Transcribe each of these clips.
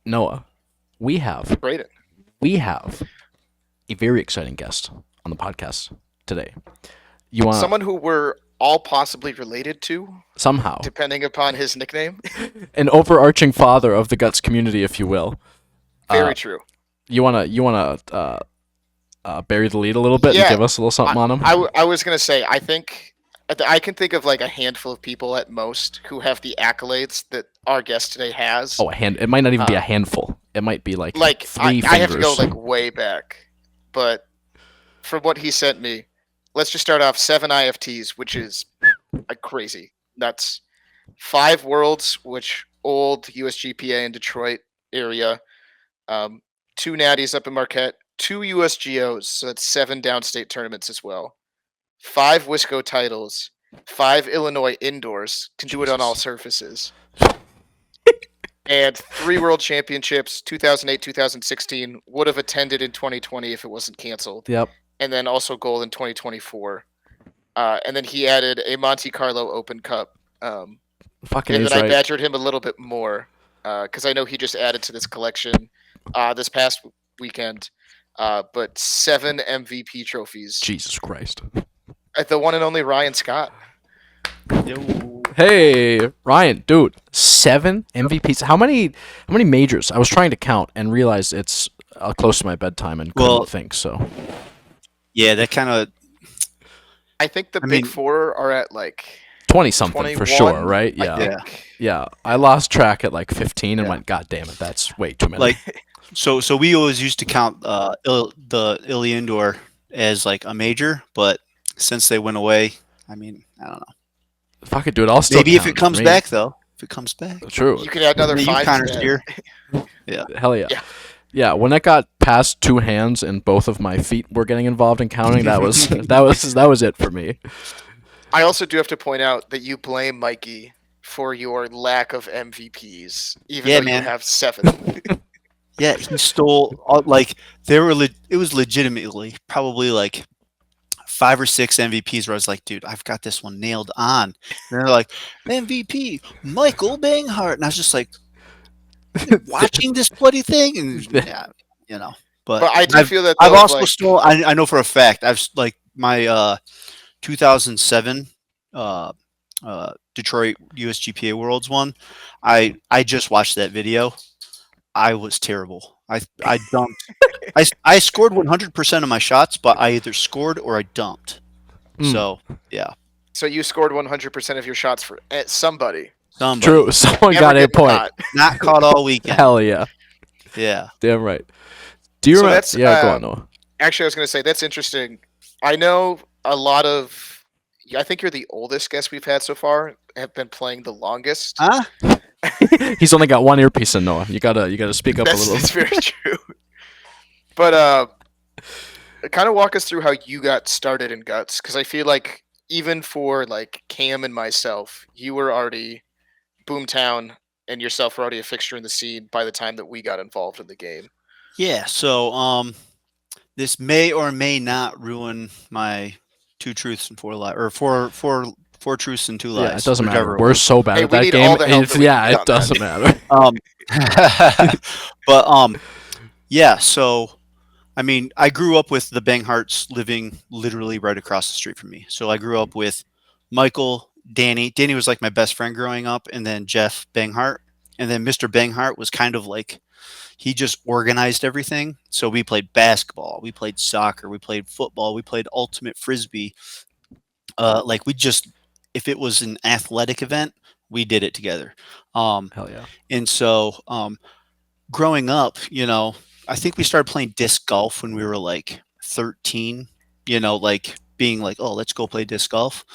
Noah, we have Braden. we have a very exciting guest on the podcast today. You want Someone who we're all possibly related to, somehow depending upon his nickname. an overarching father of the guts community, if you will. Uh, Very true. you wanna bury the lead a little bit and Yeah, give us a little something on him? I was gonna say I can think of like a handful of people at most who have the accolades that our guest today has. Oh, a hand. It might not even be a Uh, handful. It might be like like three I have to go fingers. like way back, but from what he sent me, let's just start off 7 IFTs, which is like crazy, nuts. 5 worlds, which old USGPA in Detroit area. Um, 2 natties up in Marquette, 2 USGOs, so that's 7 downstate tournaments as well. 5 WSGO titles, 5 Illinois indoors, can do it on all Jesus. surfaces, and 3 world championships, 2008, 2016. Would have attended in 2020 if it wasn't canceled, Yep. and then also gold in 2024. And then he added a Monte Carlo Open Cup. Fucking And is then I right. badgered him a little bit more because I know he just added to this collection this past weekend. But 7 MVP trophies. Jesus Christ. The one and only Ryan Scott. Yo. Hey, Ryan, dude, 7 MVPs. How many majors? I was trying to count and realized it's close to my bedtime and couldn't Well, think. So yeah, that kind of. I think the I big mean, four are at like 20 something for sure, 21. right? I Yeah, yeah, think. yeah. I lost track at like 15 and yeah. went, God damn it, that's way too many. Like, so we always used to count the Illy Indoor as like a major, but since they went away, I mean, I don't know. Fuck it, dude. I'll still Maybe if count it it for comes me. back though, if it comes back, True. You could add another you 5 to counters that. here. Yeah, Hell yeah. Yeah. Yeah, when it got past two hands and both of my feet were getting involved in counting, that was that was it for me. I also do have to point out that you blame Mikey for your lack of MVPs, even Yeah, though you man. have 7. Yeah, he stole like it was legitimately probably like 5 or 6 MVPs where I was like, dude, I've got this one nailed on. And they're like, MVP, Michael Banghart. And I was just like, watching this bloody thing. And yeah, you know. But But I do feel that I've those also like stolen, I know for a fact, like my 2007 Detroit USGPA Worlds one. I just watched that video. I was terrible. I dumped. I scored 100% of my shots, but I either scored or I dumped. Mm, So yeah, so you scored 100% of your shots for somebody. somebody true. Someone Never got a getting point. caught. not caught all weekend. Hell yeah. Yeah. Damn right. Do you So remember? that's Yeah, go on, Noah. actually I was going to say that's interesting. I know a lot of I think you're the oldest guest we've had so far. Have been playing the longest. Huh? He's only got one earpiece in Noah. You gotta speak up a little. That's very true. But kind of walk us through how you got started in Guts, because I feel like even for like Cam and myself, you were already Boomtown and yourself were already a fixture in the scene by the time that we got involved in the game. Yeah. So this may or may not ruin my 2 truths and 4 lies, or four truths and 2 lies. Yeah, it doesn't matter. whichever it We're was. so bad Hey, at we that need game. all the help that we Yeah, can get it on that. doesn't matter. But yeah. So I mean, I grew up with the Bangharts living literally right across the street from me. So I grew up with Michael, Danny. Danny was like my best friend growing up, and then Jeff Banghart. And then Mr. Banghart was kind of like he just organized everything. So we played basketball, we played soccer, we played football, we played ultimate frisbee. Like we just if it was an athletic event, we did it together. Um, Hell yeah. and so growing up, I think we started playing disc golf when we were like 13, like being like, oh, let's go play disc golf.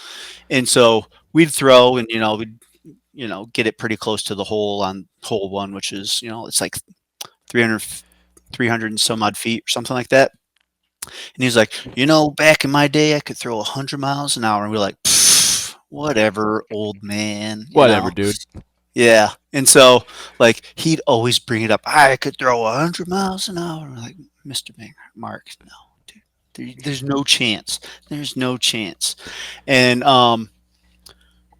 And so we'd throw and, we'd, get it pretty close to the hole on hole one, which is, it's like 300, 300 and some odd feet or something like that. And he's like, back in my day, I could throw 100 miles an hour. And we're like, whatever, old man. Whatever, dude. Yeah. And so, like, he'd always bring it up. I could throw 100 miles an hour. I'm like, Mr. Banger, Mark, no, dude, there's no chance. There's no chance. And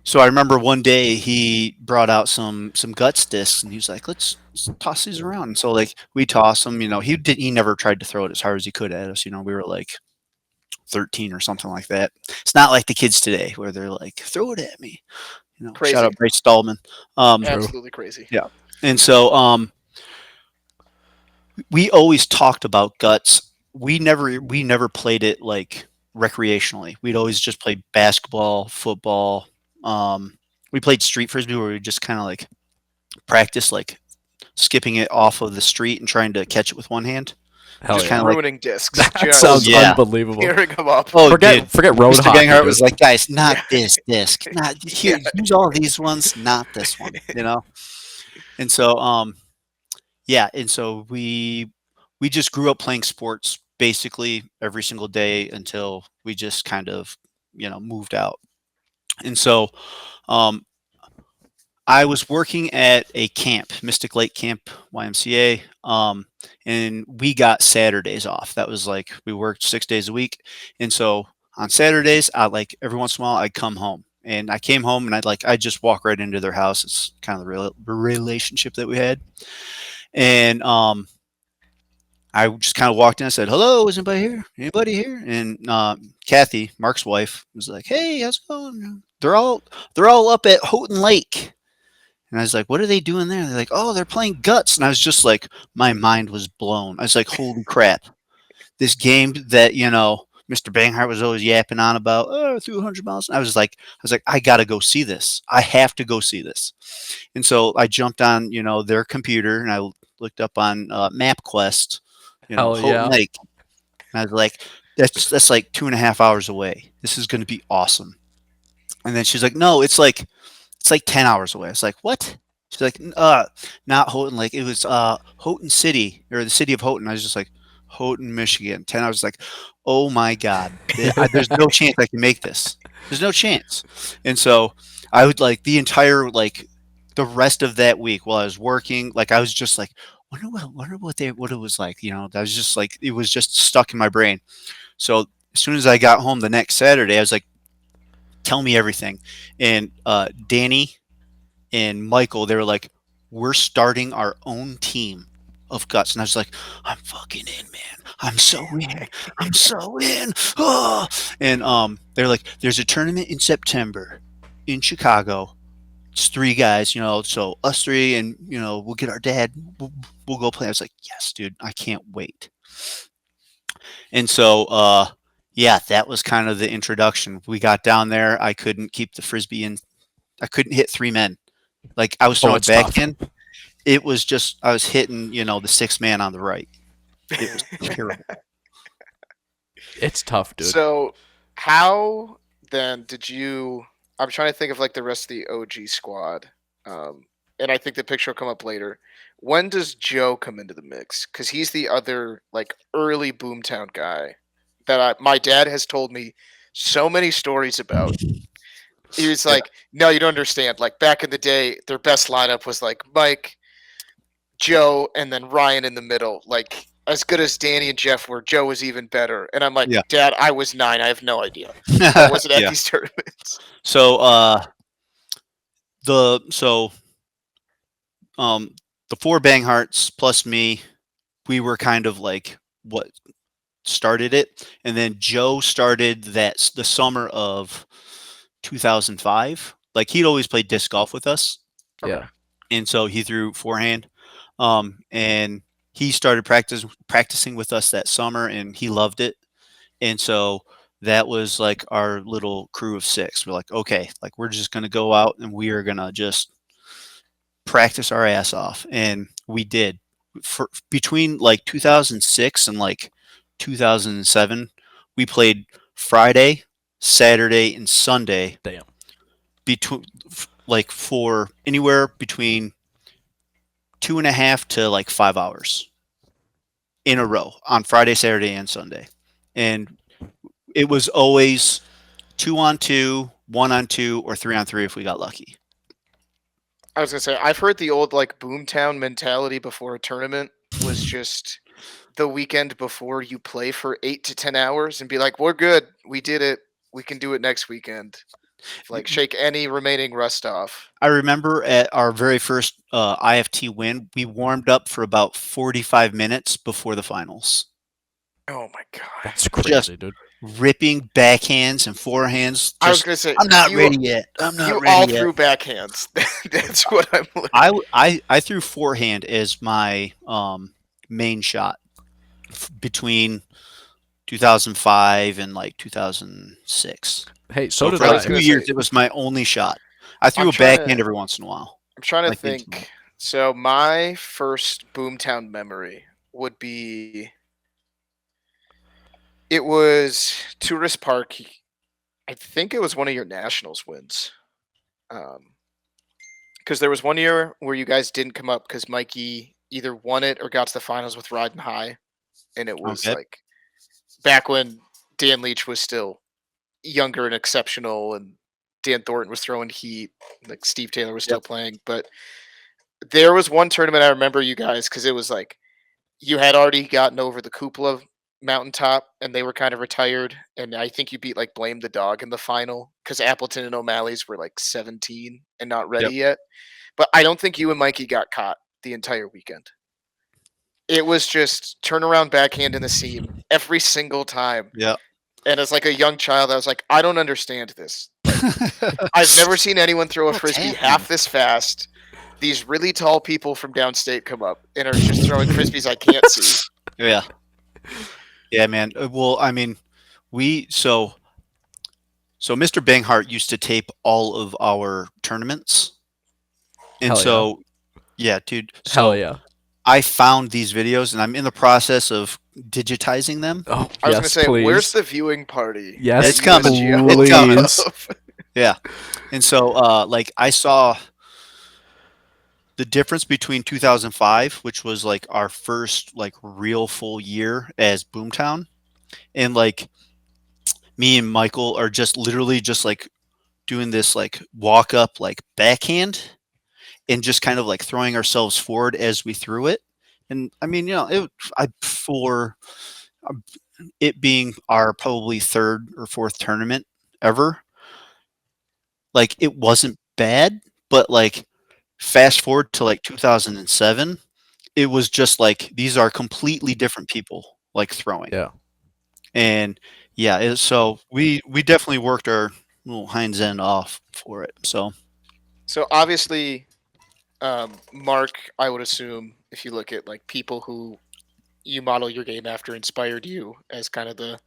So I remember one day he brought out some guts discs and he was like, let's toss these around. And so like we toss them. He never tried to throw it as hard as he could at us. We were like 13 or something like that. It's not like the kids today where they're like, throw it at me. Shout Crazy. out Bryce Stallman. True. Absolutely crazy. Yeah. And so we always talked about guts. We never played it like recreationally. We'd always just play basketball, football. We played street frisbee where we just kind of like practice like skipping it off of the street and trying to catch it with one hand. Hell Just yeah. kind of like, Ruining discs. That Just sounds yeah. unbelievable. tearing them up. oh, Forget dude. forget road Mr. hockey. Banghart was dude. like, guys, not Yeah. this disc, not here. Use all these ones, not this one. And so, yeah, and so we just grew up playing sports basically every single day until we just kind of moved out. And so, um, I was working at a camp, Mystic Lake Camp, YMCA, and we got Saturdays off. That was like we worked 6 days a week, and so on Saturdays, I like every once in a while I'd come home, and I came home and I'd just walk right into their house. It's kind of the relationship that we had, and I just kind of walked in and said, "Hello, is anybody here? Anybody here?" And Kathy, Mark's wife, was like, "Hey, how's it going?" They're all up at Houghton Lake. And I was like, "What are they doing there?" They're like, "Oh, they're playing guts." And I was just like, my mind was blown. I was like, "Holy crap! This game that Mr. Banghart was always yapping on about, oh, through 100 miles." I was like, I gotta go see this. I have to go see this. And so I jumped on their computer and I looked up on MapQuest, Hell Houghton yeah. Lake, and I was like, "That's like 2.5 hours away. This is going to be awesome." And then she's like, "No, it's like 10 hours away." I was like, "What?" She's like, Not Houghton Lake. It was Houghton City or the city of Houghton." I was just like, "Houghton, Michigan." 10 hours. Like, oh my God. There's no chance I can make this. There's no chance. And so I would like the entire, like the rest of that week while I was working, like I was just like, wonder what it was like. I was just like, it was just stuck in my brain. So as soon as I got home the next Saturday, I was like, tell me everything. And Danny and Michael, they were like, we're starting our own team of guts. And I was like, I'm fucking in, man. I'm so in. I'm so in. Oh! And they're like, there's a tournament in September in Chicago. It's 3 guys, so us 3, and we'll get our dad. We'll go play. I was like, yes, dude, I can't wait. And so, yeah, that was kind of the introduction. We got down there. I couldn't keep the frisbee in. I couldn't hit 3 men. Like I was Oh, throwing it's back tough. in. It was just I was hitting, the 6 man on the right. It was terrible. It's tough, dude. So, how then did you? I'm trying to think of like the rest of the OG squad, and I think the picture will come up later. When does Joe come into the mix? Because he's the other like early Boomtown guy that my dad has told me so many stories about. He was Yeah. like, "No, you don't understand. Like back in the day, their best lineup was like Mike, Joe, and then Ryan in the middle. Like as good as Danny and Jeff were, Joe was even better." And I'm like, Yeah. "Dad, I was 9. I have no idea. I wasn't at Yeah. these tournaments." So the so um the 4 Bangharts plus me, we were kind of like what started it, and then Joe started the summer of 2005. Like he'd always played disc golf with us, Okay. Yeah. and so he threw forehand, and he started practicing with us that summer, and he loved it. And so that was like our little crew of 6. We're like, okay, like we're just gonna go out and we are gonna just practice our ass off, and we did. For between like 2006 and like 2007, we played Friday, Saturday, and Sunday Damn. between like for anywhere between 2.5 to like 5 hours in a row on Friday, Saturday, and Sunday. And it was always 2-on-2, 1-on-2, or 3-on-3 if we got lucky. I was gonna say I've heard the old like Boomtown mentality before a tournament was just the weekend before you play for 8 to 10 hours and be like, "We're good. We did it. We can do it next weekend." Like shake any remaining rust off. I remember at our very first IFT win, we warmed up for about 45 minutes before the finals. Oh my god. That's Just crazy, dude. ripping backhands and forehands. I was Just, gonna say I'm not you ready yet. I'm not you ready all yet. threw backhands. That's what I'm learning. I threw forehand as my main shot between 2005 and like 2006. Hey, so So did for I like was I. 2 gonna years, say it was my only shot. I threw I'm a trying backhand to every once in a while. I'm trying to Like interval. think. So my first Boomtown memory would be it was Tourist Park. I think it was one of your Nationals wins. Because there was one year where you guys didn't come up because Mikey either won it or got to the finals with Riding High, and it was Okay. like back when Dan Leach was still younger and exceptional, and Dan Thornton was throwing heat, like Steve Taylor was Yep. still playing. But there was one tournament I remember you guys because it was like you had already gotten over the cupola mountaintop and they were kind of retired. And I think you beat like Blame the Dog in the final because Appleton and O'Malley's were like 17 and not ready Yep. yet. But I don't think you and Mikey got caught the entire weekend. It was just turnaround backhand in the seam every single time. Yep. And as like a young child, I was like, I don't understand this. I've never seen anyone throw a What's frisbee happening? half this fast. These really tall people from downstate come up and are just throwing frisbees I can't see. Yeah. Yeah, man. Well, I mean, we so Mr. Banghart used to tape all of our tournaments. And Hell yeah. so yeah, dude. Hell So yeah. I found these videos and I'm in the process of digitizing them. Oh, I was gonna yes, say, please. where's the viewing party? Yes, at It's coming. USGO It's coming. please. Yeah. And so like I saw the difference between 2005, which was like our first like real full year as Boomtown, and like me and Michael are just literally just like doing this like walk up like backhand and just kind of like throwing ourselves forward as we threw it. And I mean, for um, it being our probably third or fourth tournament ever, like it wasn't bad, but like fast forward to like 2007, it was just like these are completely different people like throwing. Yeah. And yeah, so we definitely worked our little hinds end off for it. So So obviously, Mark, I would assume if you look at like people who you model your game after inspired you as kind of the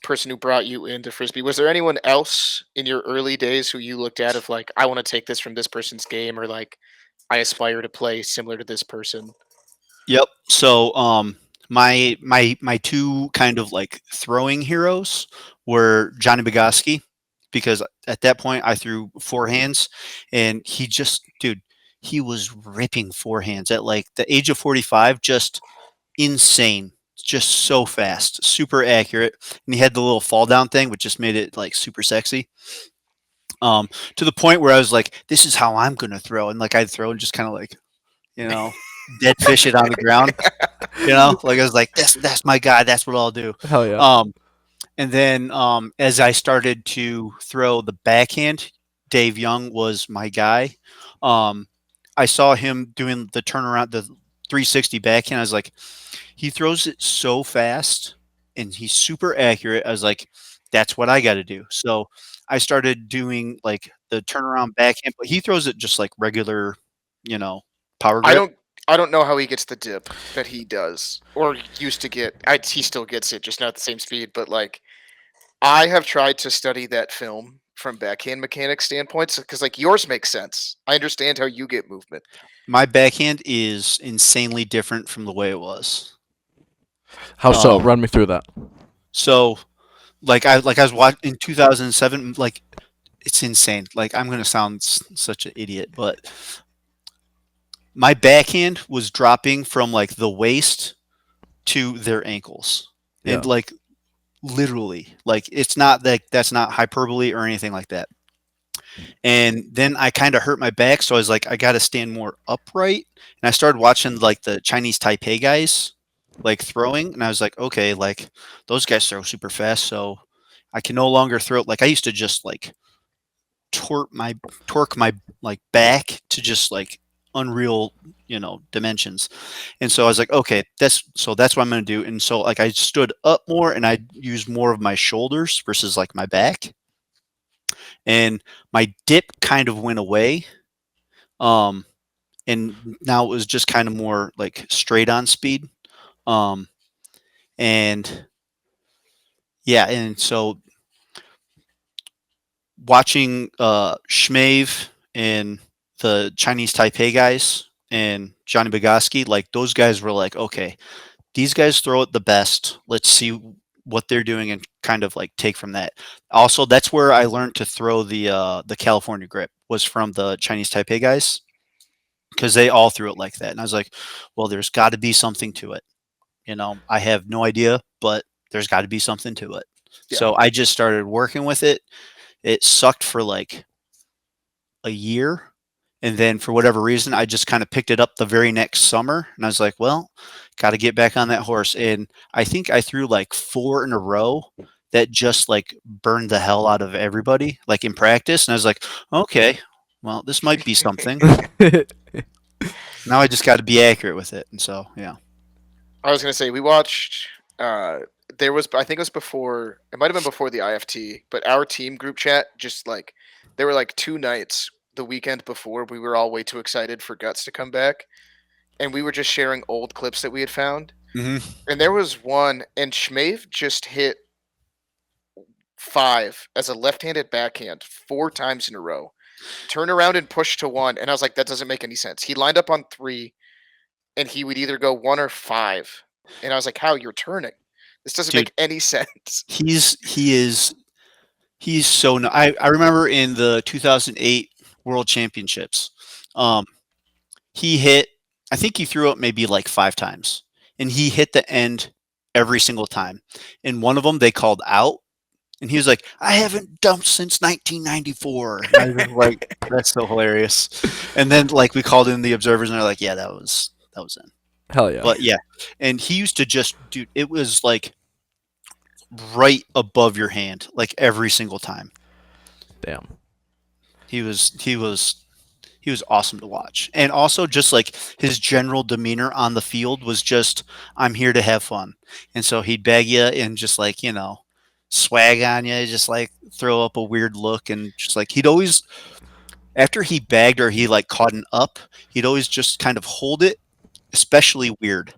person who brought you into frisbee. Was there anyone else in your early days who you looked at of like I want to take this from this person's game or like I aspire to play similar to this person? yep. So my two kind of like throwing heroes were Johnny Bogoski, because at that point I threw forehands and he just dude, he was ripping forehands at like the age of 45, just insane. Just so fast, super accurate. And he had the little fall down thing, which just made it like super sexy. To the point where I was like, this is how I'm gonna throw. And like I'd throw and just kind of like, you know, dead fish it on the ground. Like I was like, that's my guy. That's what I'll do. Hell yeah. And then as I started to throw the backhand, Dave Young was my guy. I saw him doing the turnaround, the 360 backhand. I was like, he throws it so fast and he's super accurate. I was like, that's what I got to do. So I started doing like the turnaround backhand, but he throws it just like regular, power I grip. don't know how he gets the dip that he does or used to get. He still gets it, just not at the same speed. But like, I have tried to study that film from backhand mechanics standpoints because like yours makes sense. I understand how you get movement. My backhand is insanely different from the way it was. How so? Um, Run me through that. So I was watching in 2007, like it's insane. Like I'm gonna sound such an idiot, but my backhand was dropping from like the waist to their ankles, Yeah. and like literally, like it's not like that's not hyperbole or anything like that. And then I kind of hurt my back, so I was like, I got to stand more upright. And I started watching like the Chinese Taipei guys like throwing, and I was like, okay, like those guys throw super fast, so I can no longer throw. Like I used to just like torque my like back to just like unreal, dimensions. And so I was like, okay, that's what I'm going to do. And so like I stood up more and I used more of my shoulders versus like my back. And my dip kind of went away. Um, and now it was just kind of more like straight on speed. Um, and yeah, and so watching Schmave and the Chinese Taipei guys and Johnny Bogoski, like those guys were like, okay, these guys throw it the best. Let's see what they're doing and kind of like take from that. Also, that's where I learned to throw the California grip was from the Chinese Taipei guys because they all threw it like that. And I was like, well, there's got to be something to it. I have no idea, but there's got to be something to it. Yeah. So I just started working with it. It sucked for like a year. And then for whatever reason, I just kind of picked it up the very next summer. And I was like, well, got to get back on that horse. And I think I threw like 4 in a row that just like burned the hell out of everybody, like in practice. And I was like, okay, well, this might be something. Now I just got to be accurate with it. And so, yeah. I was gonna say we watched. There was, I think it was before. It might have been before the IFT, but our team group chat just like there were like 2 nights the weekend before we were all way too excited for Guts to come back, and we were just sharing old clips that we had found. Mm-hmm. And there was one, and Schmave just hit 5 as a left-handed backhand 4 times in a row. Turn around and push to 1, and I was like, that doesn't make any sense. He lined up on 3, and he would either go 1 or 5, and I was like, how you're turning? This doesn't Dude, make any sense. He's so. I remember in the 2008 World Championships, he hit. I think he threw up maybe like 5 times, and he hit the end every single time. And one of them they called out, and he was like, "I haven't dumped since 1994." And I was just like, "That's so hilarious." And then like we called in the observers, and they're like, "Yeah, that was in." Hell yeah. But yeah, and he used to just do. It was like right above your hand, like every single time. Damn. He was awesome to watch. And also just like his general demeanor on the field was just, I'm here to have fun. And so he'd bag you and just like, swag on you, just like throw up a weird look. And just like, he'd always, after he bagged or he like caught an up, he'd always just kind of hold it, especially weird.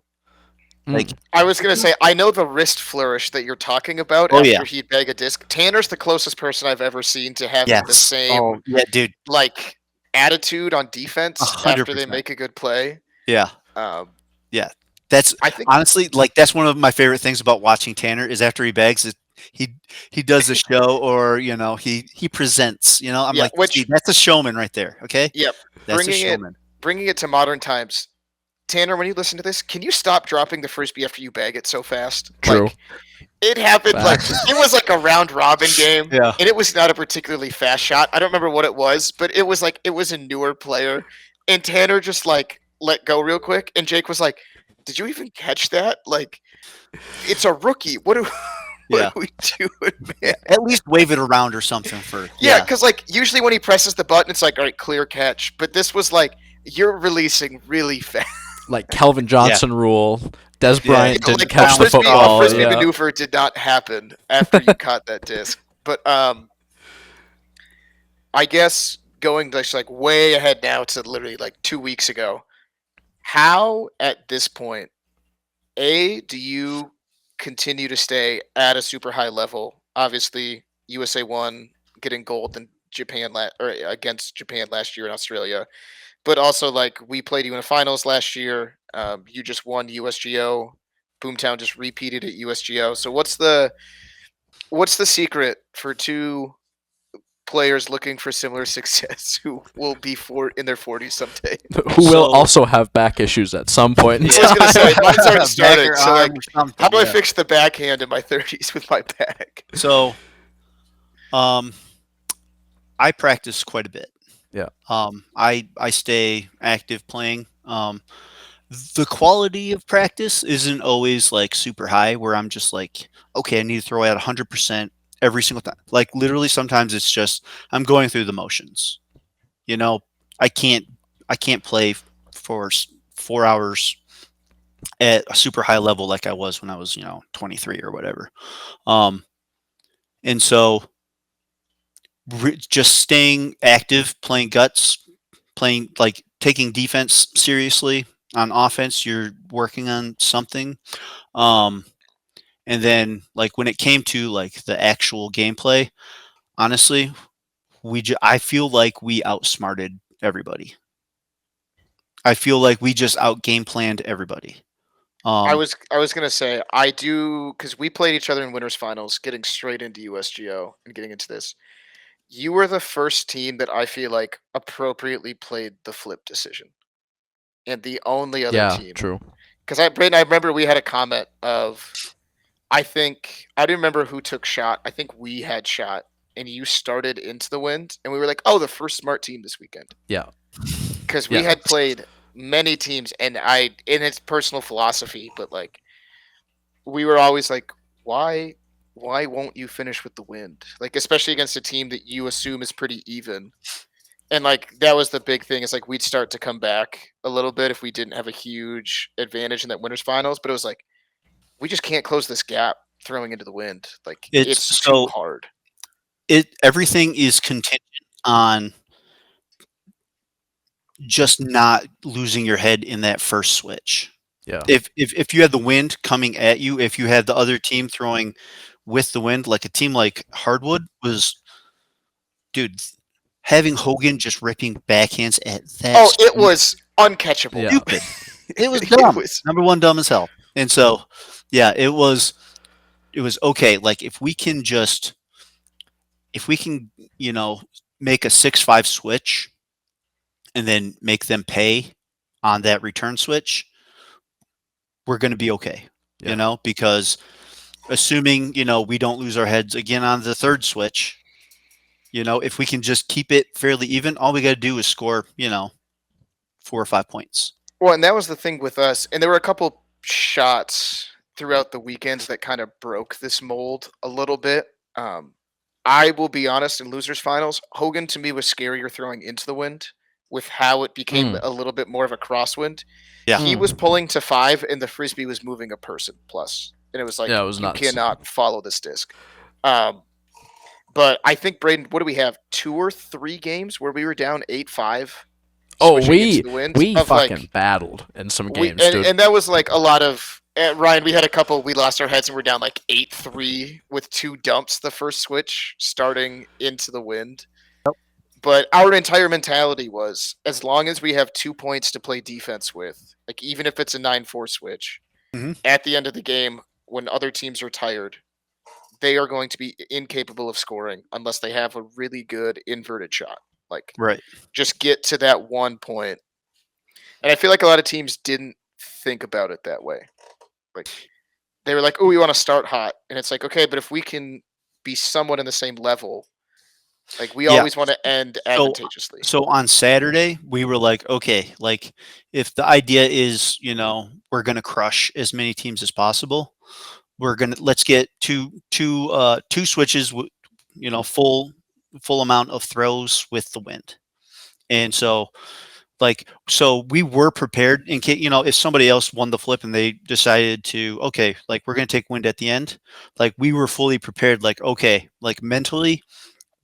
Like, I was gonna say, I know the wrist flourish that you're talking about Oh, after yeah. he'd bag a disc. Tanner's the closest person I've ever seen to having the yes. same Oh, yeah, dude. like attitude on defense after they 100%. make a good play. Yeah. Um, Yeah. That's I think honestly like that's one of my favorite things about watching Tanner is after he bags it, he does a show or he presents. I'm Yeah, like, which- see, that's a showman right there. Okay, yep. that's a showman. Bringing it to modern times. Tanner, when you listen to this, can you stop dropping the frisbee after you bag it so fast? True. Like, it happened Facts. like it was like a round robin game, Yeah. and it was not a particularly fast shot. I don't remember what it was, but it was like it was a newer player, and Tanner just like let go real quick, and Jake was like, "Did you even catch that? Like, it's a rookie. What are Yeah. we doing, man?" At least wave it around or something for. Yeah, because like usually when he presses the button, it's like, all right, clear catch. But this was like you're releasing really fast. Like Calvin Johnson rule. Des Bryant didn't Like, catch the frisbee, football. frisbee Yeah. maneuver did not happen after you caught that disc. But I guess going just like way ahead now to literally like 2 weeks ago, how at this point, do you continue to stay at a super high level? Obviously, USA won, getting gold in Japan or against Japan last year in Australia, but also like we played you in the finals last year. You just won USGO. Boomtown just repeated at USGO. So what's the secret for 2 players looking for similar success who will be in their 40s someday? Who will also have back issues at some point in I was gonna say time. mine's already started. Backer So like, arm or something, how do I yeah. fix the backhand in my 30s with my back? So, I practice quite a bit. Yeah. I stay active playing. The quality of practice isn't always like super high where I'm just like, okay, I need to throw out 100% every single time. Like literally, sometimes it's just I'm going through the motions. You know, I can't play for 4 hours at a super high level like I was when I was 23 or whatever. Um, and so just staying active, playing guts, playing like taking defense seriously. On offense, you're working on something. Um, and then like when it came to like the actual gameplay, honestly, I feel like we outsmarted everybody. I feel like we just out game planned everybody. I was gonna say I do because we played each other in winners finals, getting straight into USGO and getting into this. You were the first team that I feel like appropriately played the flip decision, and the only other Yeah, team. true. Because Brayden, I remember we had a comment of, I think I don't remember who took shot. I think we had shot, and you started into the wind, and we were like, "Oh, the first smart team this weekend." Yeah. Because we Yeah. had played many teams, and in its personal philosophy, but like we were always like, why won't you finish with the wind? Like especially against a team that you assume is pretty even. And like that was the big thing is like we'd start to come back a little bit if we didn't have a huge advantage in that winners finals, but it was like we just can't close this gap throwing into the wind. Like it's it's too so hard. everything is contingent on just not losing your head in that first switch. Yeah. If you had the wind coming at you, if you had the other team throwing with the wind, like a team like Hardwood was, dude, having Hogan just ripping backhands at that Oh, it speed, was uncatchable. Yeah. stupid. It was It dumb. was Number one, dumb as hell. And so, yeah, it was okay. Like if we can make a 6-5 switch and then make them pay on that return switch, we're going to be okay. Yeah. Because assuming, we don't lose our heads again on the third switch, if we can just keep it fairly even, all we got to do is score, 4 or 5 points. well, and that was the thing with us. And there were a couple shots throughout the weekends that kind of broke this mold a little bit. Um, I will be honest, in losers finals, Hogan to me was scarier throwing into the wind with how it became Mm. a little bit more of a crosswind. Yeah. He Mm. was pulling to 5 and the frisbee was moving a person plus. And it was like Yeah, it was you nuts. cannot follow this disc. But I think Braden, what do we have? 2 or 3 games where we were down 8-5 Oh, switching into the wind we of fucking like battled in some we games, dude. and that was like a lot of Ryan, we had a couple. We lost our heads and we're down like 8-3 with 2 dumps the first switch starting into the wind. But our entire mentality was as long as we have 2 points to play defense with, like even if it's a 9-4 switch, Mhm. at the end of the game when other teams are tired, they are going to be incapable of scoring unless they have a really good inverted shot. Like Right. just get to that 1 point. And I feel like a lot of teams didn't think about it that way. Like they were like, "Oh, we want to start hot," and it's like, okay, but if we can be somewhat in the same level, like we Yeah. always want to end advantageously. So on Saturday, we were like, okay, like if the idea is, we're going to crush as many teams as possible, let's get two switches, full amount of throws with the wind. And so we were prepared in case, if somebody else won the flip and they decided to, okay, like we're going to take wind at the end, like we were fully prepared, like, okay, like mentally,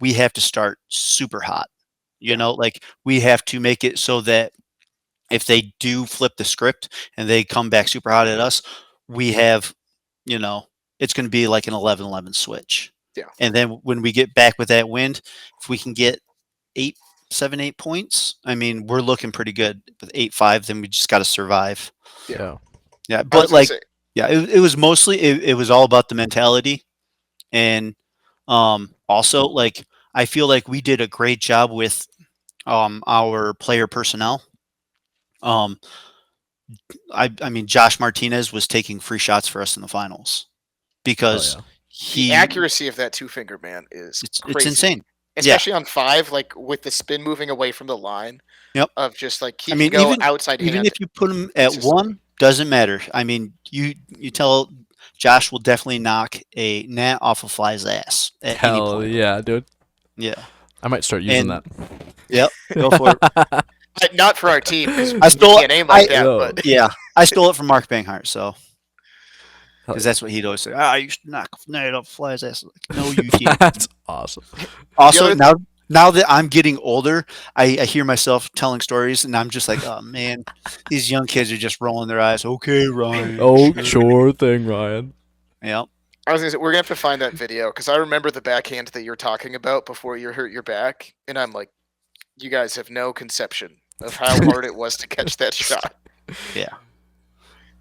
we have to start super hot. Like we have to make it so that if they do flip the script and they come back super hot at us, we have, it's going to be like an 11-11 switch. Yeah. And then when we get back with that wind, if we can get 8 points, I mean, we're looking pretty good with 8-5. Then we just got to survive. Yeah. Yeah. I But was gonna say, yeah, it was mostly, it was all about the mentality. And also, like, I feel like we did a great job with our player personnel. I mean, Josh Martinez was taking free shots for us in the finals because Oh, the accuracy of that 2-finger man is it's crazy. insane. Especially on 5, like with the spin moving away from the line. Yep. Of just like I mean, go outside even hand. if you put him at consistently. 1, doesn't matter. I mean, you tell Josh will definitely knock a gnat off a fly's ass at any Hell point. yeah, dude. Yeah. I might start using And yep, go for it. Not for our team because I we stole it. can't aim like that. No. But Yeah, I stole it from Mark Banghart, so Hell because yeah. that's what he'd always say. I used to knock a gnat off a fly's ass. Like, no, you can't. That's awesome. Also, The other- now that I'm getting older, I hear myself telling stories, and I'm just like, oh man, these young kids are just rolling their eyes. Okay, Ryan. Oh, sure. sure thing, Ryan. Yep. I was gonna say we're gonna have to find that video because I remember the backhand that you're talking about before you hurt your back, and I'm like, you guys have no conception of how hard it was to catch that shot. Yeah.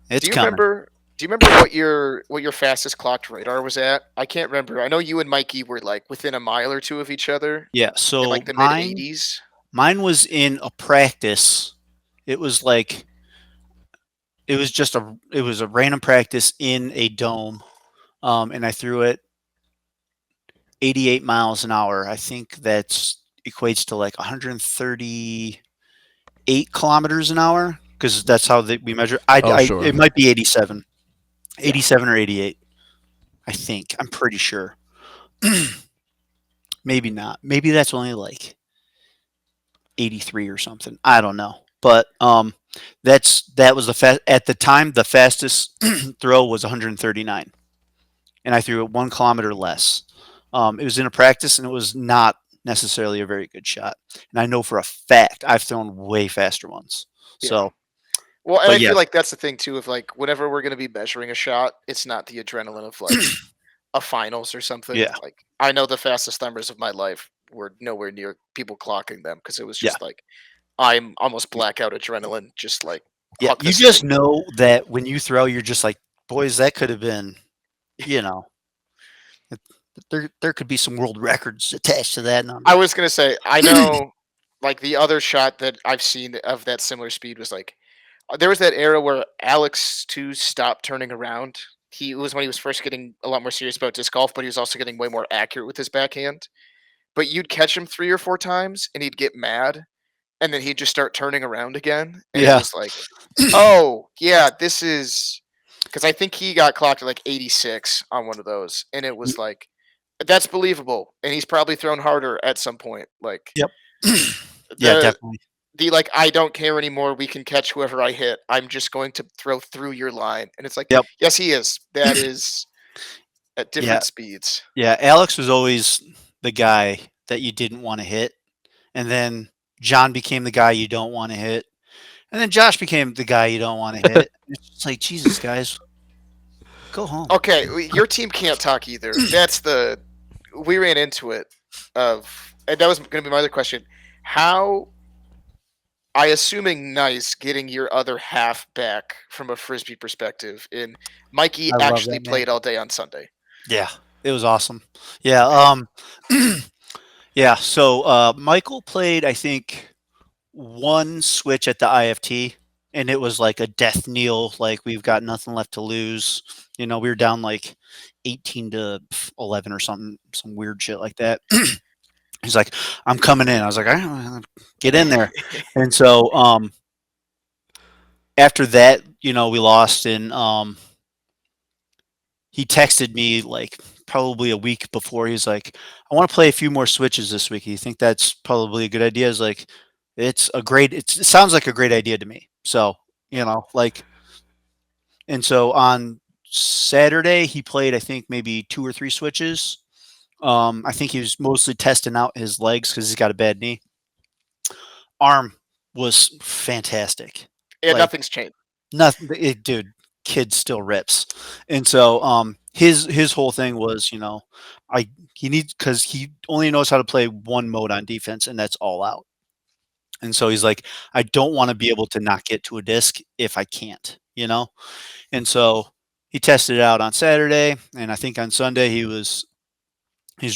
It's Do you coming. remember? Do you remember what your fastest clocked radar was at? I can't remember. I know you and Mikey were like within a mile or two of each other Yeah. in So like the mid mine 80s. was in a practice. It was like it was a random practice in a dome, and I threw it 88 miles an hour. I think that's equates to like 138 kilometers an hour because that's how we measure. Oh, sure. It might be 87, 87 or 88. I think I'm pretty sure. Maybe not. Maybe that's only like 83 or something. I don't know. But that was at the time the fastest throw was 139, and I threw it 1 kilometer less. It was in a practice, and it was not necessarily a very good shot. And I know for a fact I've thrown way faster ones. Yeah. So, Well, and but I feel yes. like that's the thing too. Of like, whenever we're gonna be measuring a shot, it's not the adrenaline of like a finals or something. Yeah. Like, I know the fastest numbers of my life were nowhere near people clocking them because it was just like I'm almost blackout adrenaline, just like Yeah, huck you this just thing. know that when you throw, you're just like, boys, that could have been, you know, there could be some world records attached to that number. I was gonna say, I know, like the other shot that I've seen of that similar speed was like there was that era where Alex too stopped turning around. It was when he was first getting a lot more serious about disc golf, but he was also getting way more accurate with his backhand. But you'd catch him 3 or 4 times, and he'd get mad, and then he'd just start turning around again, and it Yeah. was like, oh yeah, this is because I think he got clocked at like 86 on one of those, and it was like that's believable, and he's probably thrown harder at some point. Like Yep. Yeah, the definitely. the like I don't care anymore. We can catch whoever I hit. I'm just going to throw through your line, and it's like, Yep. yes, he is. That is at Yeah. different speeds. Yeah, Alex was always the guy that you didn't want to hit, and then John became the guy you don't want to hit, and then Josh became the guy you don't want to hit. It's just like, Jesus, guys, go home. Okay, your team can't talk either. That's the we ran into it and that was going to be my other question. How I assuming nice getting your other half back from a frisbee perspective. And Mikey I love actually that, man. played all day on Sunday. Yeah, it was awesome. Yeah, yeah. So Michael played, I think, one switch at the IFT, and it was like a death kneel. Like we've got nothing left to lose. You know, we were down like 18-11 or something, some weird shit like that. He's like, "I'm coming in." I was like, "Get in there." And so after that, you know, we lost, and he texted me like probably a week before. He's like, "I want to play a few more switches this week. You think that's probably a good idea?" I was like, it sounds like a great idea to me. So, you know, like, and so on Saturday he played, I think maybe 2 or 3 switches. I think he was mostly testing out his legs because he's got a bad knee. Arm was fantastic. Yeah, Like, nothing's changed. nothing, dude. Kid still rips, and so his whole thing was, you know, he needs because he only knows how to play one mode on defense, and that's all out. And so he's like, I don't want to be able to not get to a disc if I can't, you know. And so he tested it out on Saturday, and I think on Sunday he's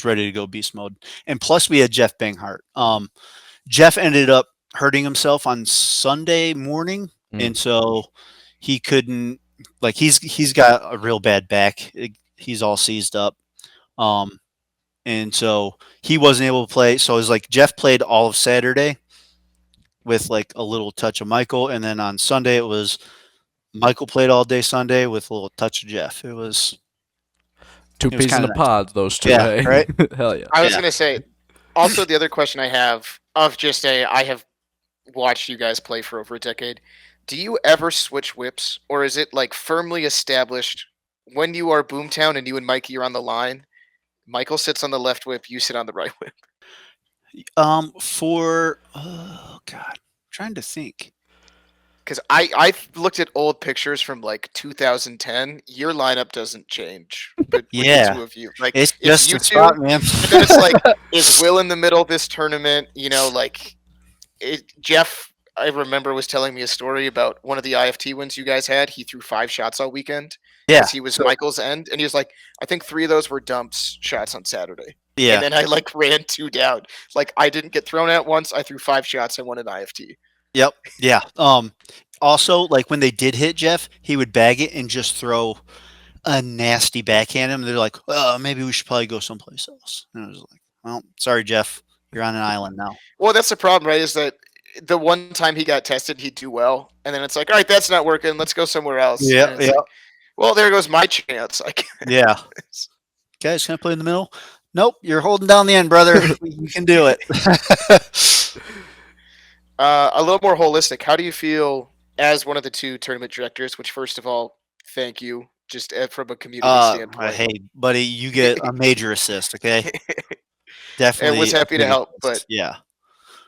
ready to go beast mode. And plus we had Jeff Banghart. Jeff ended up hurting himself on Sunday morning, and so he couldn't, like, he's got a real bad back. He's all seized up. And so he wasn't able to play. So it was like Jeff played all of Saturday with like a little touch of Michael, and then on Sunday it was Michael played all day Sunday with a little touch of Jeff. It was Two It was peas in kinda a nice. pod, those two. Yeah, Hey? right? Hell yeah. I was Yeah. gonna say, also the other question I have of just I have watched you guys play for over a decade. Do you ever switch whips, or is it like firmly established when you are Boomtown and you and Mikey are on the line? Michael sits on the left whip, you sit on the right whip. Oh God, trying to think. Because I've looked at old pictures from like 2010. Your lineup doesn't change, but with the Yeah, two of you, like it's it's just you a two, spot, man. and then it's like, is Will in the middle of this tournament? You know, like Jeff, I remember, was telling me a story about one of the IFT wins you guys had. He threw 5 shots all weekend Yeah. because he was Michael's end, and he was like, I think 3 of those were dumps shots on Saturday. Yeah. And then I like ran 2 down. Like I didn't get thrown at once. I threw 5 shots. I won an IFT. Yep. Yeah. Also, like when they did hit Jeff, he would bag it and just throw a nasty backhand him. They're like, "Oh, maybe we should probably go someplace else." And I was like, "Well, sorry, Jeff, you're on an island now." Well, that's the problem, right? Is that the one time he got tested, he'd do well, and then it's like, all right, that's not working. Let's go somewhere else. Yeah. And it's Yeah. like, well, there goes my chance. Like, Yeah. Guys, can I play in the middle? Nope, you're holding down the end, brother. You can do it. a little more holistic. How do you feel as one of the 2 tournament directors? Which, first of all, thank you. Just from a community standpoint. Hey, buddy, you get a major assist. Okay, definitely. And was happy to help, but yeah,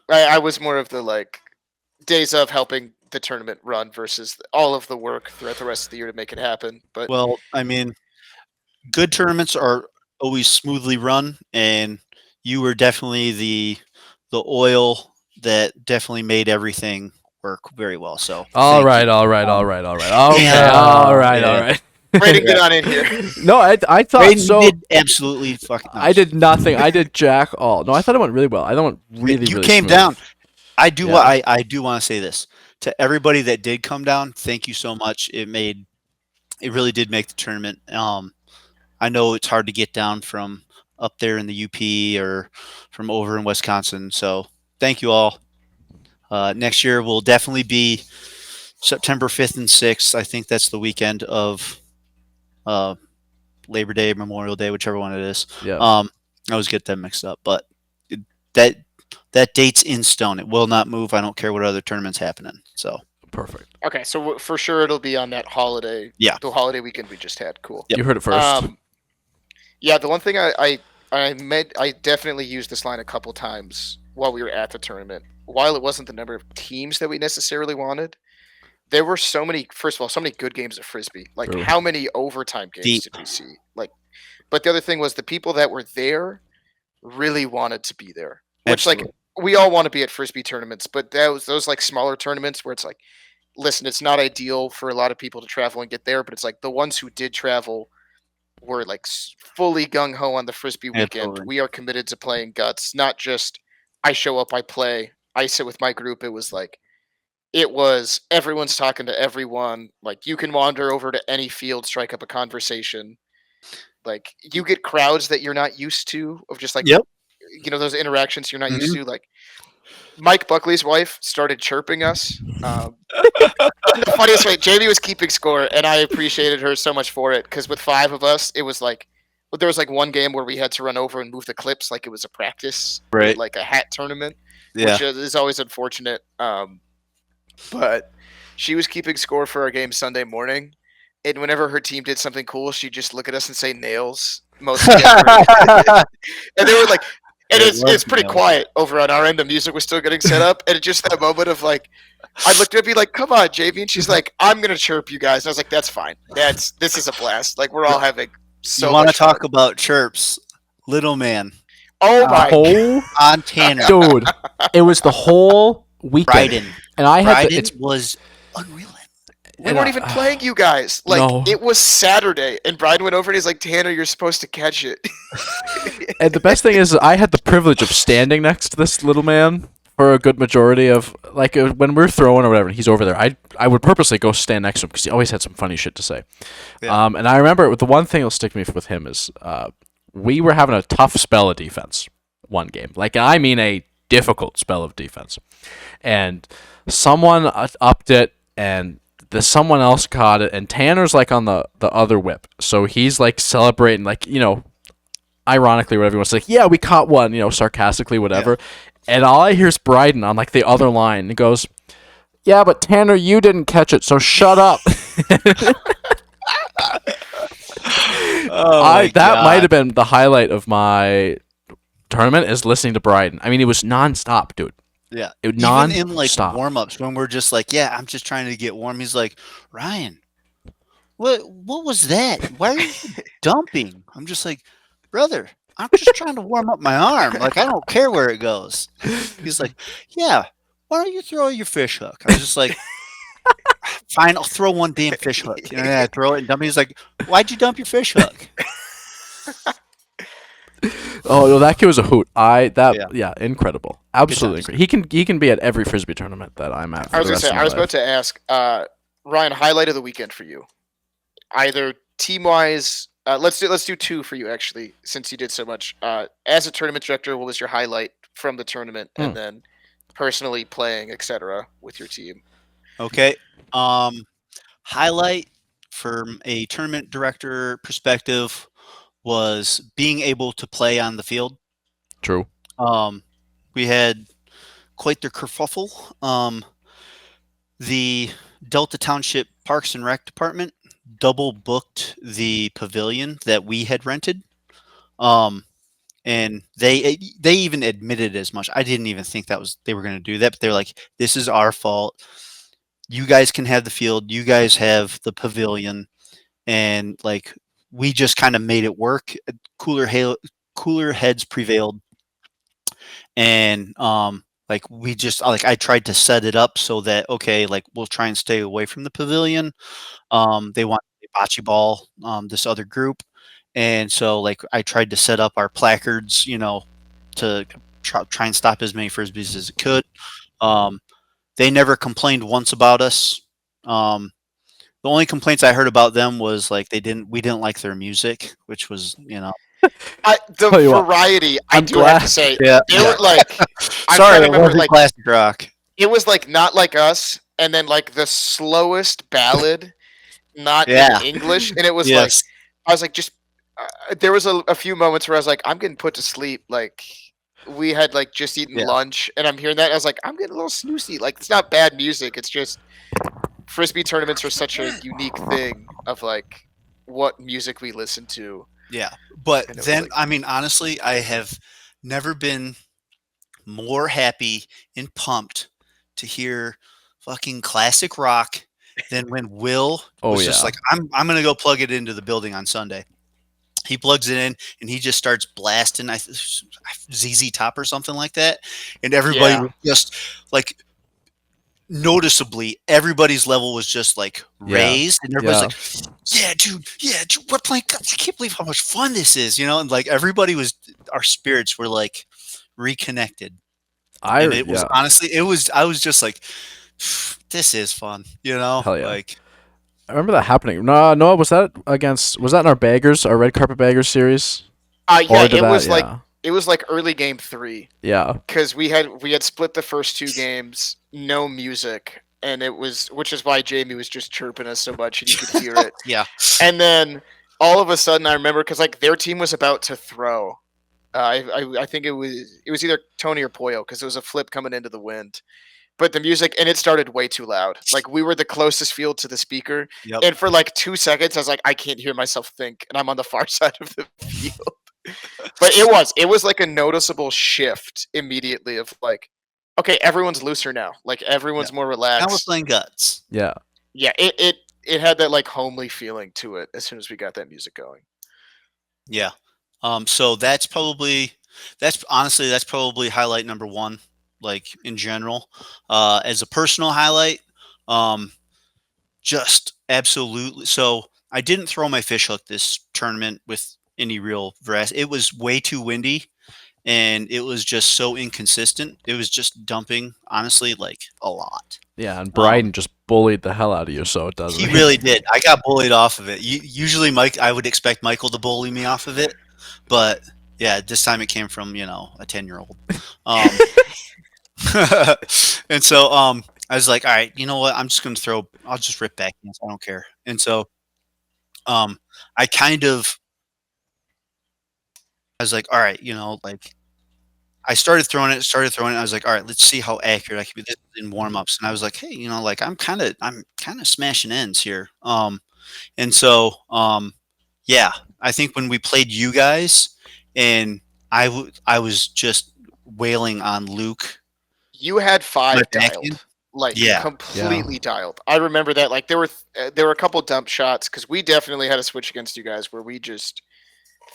I was more of the like days of helping the tournament run versus all of the work throughout the rest of the year to make it happen. But well, I mean, good tournaments are always smoothly run, and you were definitely the oil that definitely made everything work very well. So All thank right. you. Okay. Yeah, All right. yeah. All right. Braden, get on in here. No, I thought Braden so. did absolutely fucking. I did nothing. I did jack all. No, I thought it went really well. I thought it went really, You really came smooth. down. I do. Yeah. I do want to say this to everybody that did come down. Thank you so much. It really did make the tournament. I know it's hard to get down from up there in the UP or from over in Wisconsin. So thank you all. Next year will definitely be September 5th and 6th. I think that's the weekend of Labor Day, Memorial Day, whichever one it is. Yeah. I always get them mixed up, but that date's in stone. It will not move. I don't care what other tournaments happening. So Perfect. Okay, so for sure it'll be on that holiday. Yeah. The holiday weekend we just had. Cool. Yep. You heard it first. Yeah, the one thing I definitely used this line a couple times while we were at the tournament. While it wasn't the number of teams that we necessarily wanted, there were so many. First of all, so many good games of frisbee. Like, True. how many overtime games Deep. did we see? Like, but the other thing was the people that were there really wanted to be there. Which, like, Absolutely. we all want to be at frisbee tournaments, but those like smaller tournaments where it's like, listen, it's not ideal for a lot of people to travel and get there, but it's like the ones who did travel were like fully gung ho on the frisbee weekend. Absolutely. We are committed to playing guts, not just I show up, I play, I sit with my group. It was everyone's talking to everyone. Like, you can wander over to any field, strike up a conversation. Like, you get crowds that you're not used to of just like, Yep. you know, those interactions you're not Mm-hmm. used to. Like, Mike Buckley's wife started chirping us. The funniest way, Jamie was keeping score, and I appreciated her so much for it, because with 5 of us, it was like, there was like one game where we had to run over and move the clips like it was a practice, Right. like a hat tournament, Yeah. which is always unfortunate. But she was keeping score for our game Sunday morning, and whenever her team did something cool, she'd just look at us and say nails most of the game. And they were like, and It was it's pretty nails. quiet over on our end. The music was still getting set up, and it's just that moment of like, I looked at her and be like, "Come on, Jamie," and she's like, "I'm gonna chirp you guys." And I was like, "That's fine. This is a blast. Like, we're all having so you want to much fun." talk about chirps, little man Oh my! Whole on Tanner. dude, it was the whole weekend, Bryden. and I had Bryden it's was unreal. We weren't even playing you guys. Like, No. it was Saturday, and Brian went over and he's like, "Tanner, you're supposed to catch it." And the best thing is, I had the privilege of standing next to this little man for a good majority of, like, when we're throwing or whatever, and he's over there. I would purposely go stand next to him because he always had some funny shit to say. Yeah. And I remember the one thing that'll stick with me with him is we were having a tough spell of defense one game. Like, I mean, a difficult spell of defense, and someone upped it, and someone else caught it, and Tanner's like on the other whip, so he's like celebrating, like, ironically, whatever you want to say, yeah, we caught one, sarcastically, whatever. And all I hear is Bryden on like the other line. He goes, "Yeah, but Tanner, you didn't catch it, so shut up." That might have been the highlight of my tournament, is listening to Bryden. I mean, it was nonstop, dude. Yeah. It Even in like non-stop. warm-ups when we're just like, yeah, I'm just trying to get warm. He's like, Ryan, what was that? Why are you dumping? I'm just like, brother, I'm just trying to warm up my arm. Like, I don't care where it goes. He's like, yeah, why don't you throw your fish hook? I was just like, fine, I'll throw one damn fish hook. Yeah, I throw it and dump it. He's like, why'd you dump your fish hook? Oh, no, that kid was a hoot. Yeah. Incredible. Absolutely incredible. He can be at every frisbee tournament that I'm at. I was about to ask, Ryan, highlight of the weekend for you, either team wise. Let's do two for you, actually, since you did so much. As a tournament director, what was your highlight from the tournament, and then personally playing, etc., with your team? Okay. Highlight from a tournament director perspective was being able to play on the field. True. We had quite the kerfuffle. The Delta Township Parks and Rec Department double booked the pavilion that we had rented. And they even admitted as much. I didn't even think they were going to do that, but they're like, this is our fault. You guys can have the field. You guys have the pavilion. And like, we just kind of made it work. Cooler heads prevailed. And I tried to set it up so that, okay, like, we'll try and stay away from the pavilion. They want bocce ball, this other group. And so like I tried to set up our placards, to try and stop as many frisbees as it could. They never complained once about us. The only complaints I heard about them was like we didn't like their music, which was, The variety, I do have to say, Yeah. they were like, sorry, I remember, like, classic rock. it was like Not Like Us, and then like the slowest ballad, not Yeah. in English, and it was Yes. like, I was like, just there was a few moments where I was like, I'm getting put to sleep. Like, we had like just eaten lunch, and I'm hearing that, and I was like, I'm getting a little snoozy. Like, it's not bad music, it's just frisbee tournaments are such a unique thing of like what music we listen to. Yeah. But And it was then, like- I mean, honestly, I have never been more happy and pumped to hear fucking classic rock than when Will was just like, I'm going to go plug it into the building on Sunday. He plugs it in and he just starts blasting ZZ Top or something like that. And everybody was just like, noticeably, everybody's level was just like raised, and everybody's like, yeah, dude, we're playing. I can't believe how much fun this is, and like our spirits were like reconnected. It was honestly, I was just like, this is fun, Hell yeah. like. I remember that happening. No, was that in our baggers, our red carpet baggers series? It was like early game 3. Yeah. Because we had split the first 2 games, no music, and which is why Jamie was just chirping us so much and you could hear it. Yeah. And then all of a sudden I remember, because like their team was about to throw. I think it was either Tony or Poyo, because it was a flip coming into the wind. But the music, and it started way too loud. Like, we were the closest field to the speaker. Yep. And for like 2 seconds, I was like, I can't hear myself think, and I'm on the far side of the field. But it was like a noticeable shift immediately of like, okay, everyone's looser now. Like, everyone's more relaxed. Now we're playing guts. Yeah. Yeah, it had that like homely feeling to it as soon as we got that music going. Yeah. So that's probably highlight number 1, like in general. As a personal highlight, just absolutely. So I didn't throw my fish hook this tournament with any real veracity. It was way too windy, and it was just so inconsistent. It was just dumping, honestly, like a lot. Yeah, and Bryden just bullied the hell out of you, so it doesn't. He really did. I got bullied off of it. Usually, I would expect Michael to bully me off of it, but yeah, this time it came from a 10-year-old. And so I was like, all right, you know what? I'm just going to throw. I'll just rip backhands. I don't care. And so, I kind of, I was like, all right, like I started throwing it. I was like, all right, let's see how accurate I can be. This is in warm ups, and I was like, hey, like I'm kind of smashing ends here. And so, yeah, I think when we played you guys, and I was just wailing on Luke. You had My 5 backhand. dialed, like Yeah. completely dialed. I remember that. Like there were a couple dump shots because we definitely had a switch against you guys where we just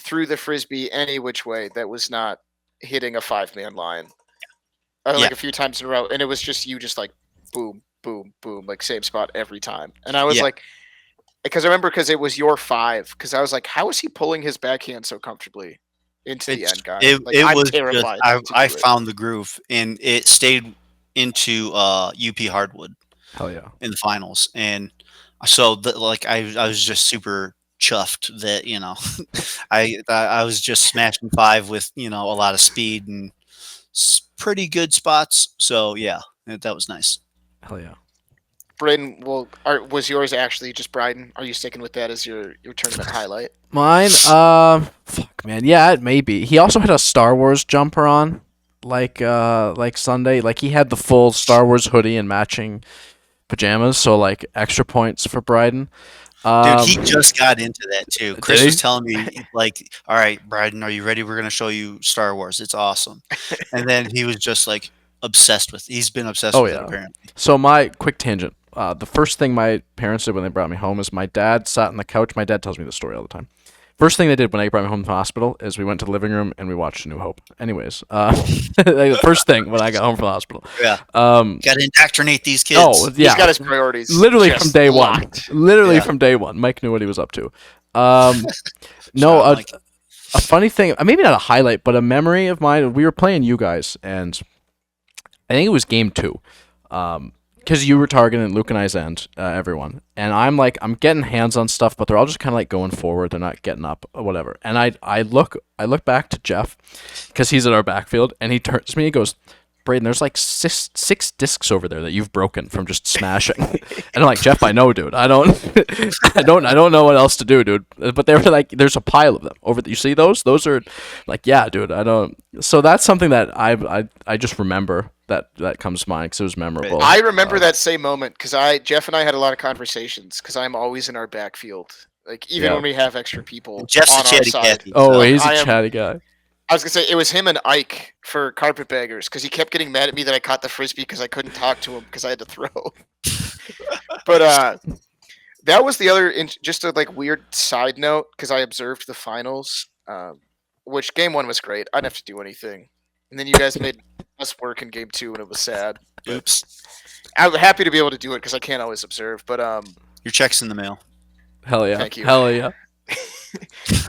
threw the frisbee any which way that was not hitting a 5-man line, like Yeah. a few times in a row, and it was just you just like boom, boom, boom, like same spot every time. And I was Yeah. like, because I remember because it was your 5, because I was like, how is he pulling his backhand so comfortably into the end, guy? Like It I'm was just terrified. I found the groove, and it stayed into UP Hardwood Hell yeah. in the finals, and so like I was just super chuffed that I was just smashing 5 with a lot of speed and pretty good spots. So yeah, that was nice. Hell yeah. Braden, was yours actually just Bryden? Are you sticking with that as your tournament highlight? Mine, fuck, man. Yeah, it may be. He also had a Star Wars jumper on, like Sunday. Like, he had the full Star Wars hoodie and matching pajamas, so, like, extra points for Bryden. Dude, he just got into that too. Chris Did he? was telling me, like, all right, Bryden, are you ready? We're going to show you Star Wars. It's awesome. And then he was just like obsessed with He's been obsessed Oh, with it, yeah. apparently. So, my quick tangent. The first thing my parents did when they brought me home is my dad sat on the couch. My dad tells me the story all the time. First thing they did when they brought me home from the hospital is we went to the living room and we watched A New Hope. Anyways, like the first thing when I got home from the hospital. Yeah. Um, Got to indoctrinate these kids. oh, yeah. He's got his priorities Literally just from day one. locked. Literally Yeah. from day one. Mike knew what he was up to. Shout No, out, Mike. a funny thing, maybe not a highlight, but a memory of mine. We were playing you guys, and I think it was game 2. Because you were targeting Luke and I's end, everyone. And I'm getting hands on stuff, but they're all just kind of like going forward. They're not getting up or whatever. And I look back to Jeff, because he's in our backfield, and he turns to me and goes, Braden, there's like six discs over there that you've broken from just smashing. And I'm like, Jeff, I know, dude. I don't know what else to do, dude. But they were like, there's a pile of them over there. You see those? Those are like, yeah, dude. I don't. So that's something that I just remember that comes to mind because it was memorable. I remember that same moment because Jeff and I had a lot of conversations because I'm always in our backfield. Like even Yeah. when we have extra people Jeff's on a our chatty side. Cathy. Oh, so- he's a I am- chatty guy. I was gonna say it was him and Ike for carpetbaggers because he kept getting mad at me that I caught the frisbee because I couldn't talk to him because I had to throw. But that was the other just a like weird side note because I observed the finals, which game 1 was great. I didn't have to do anything, and then you guys made us work in game 2, and it was sad. Oops. I'm happy to be able to do it because I can't always observe. But Your check's in the mail. Hell yeah. Thank you. Hell yeah.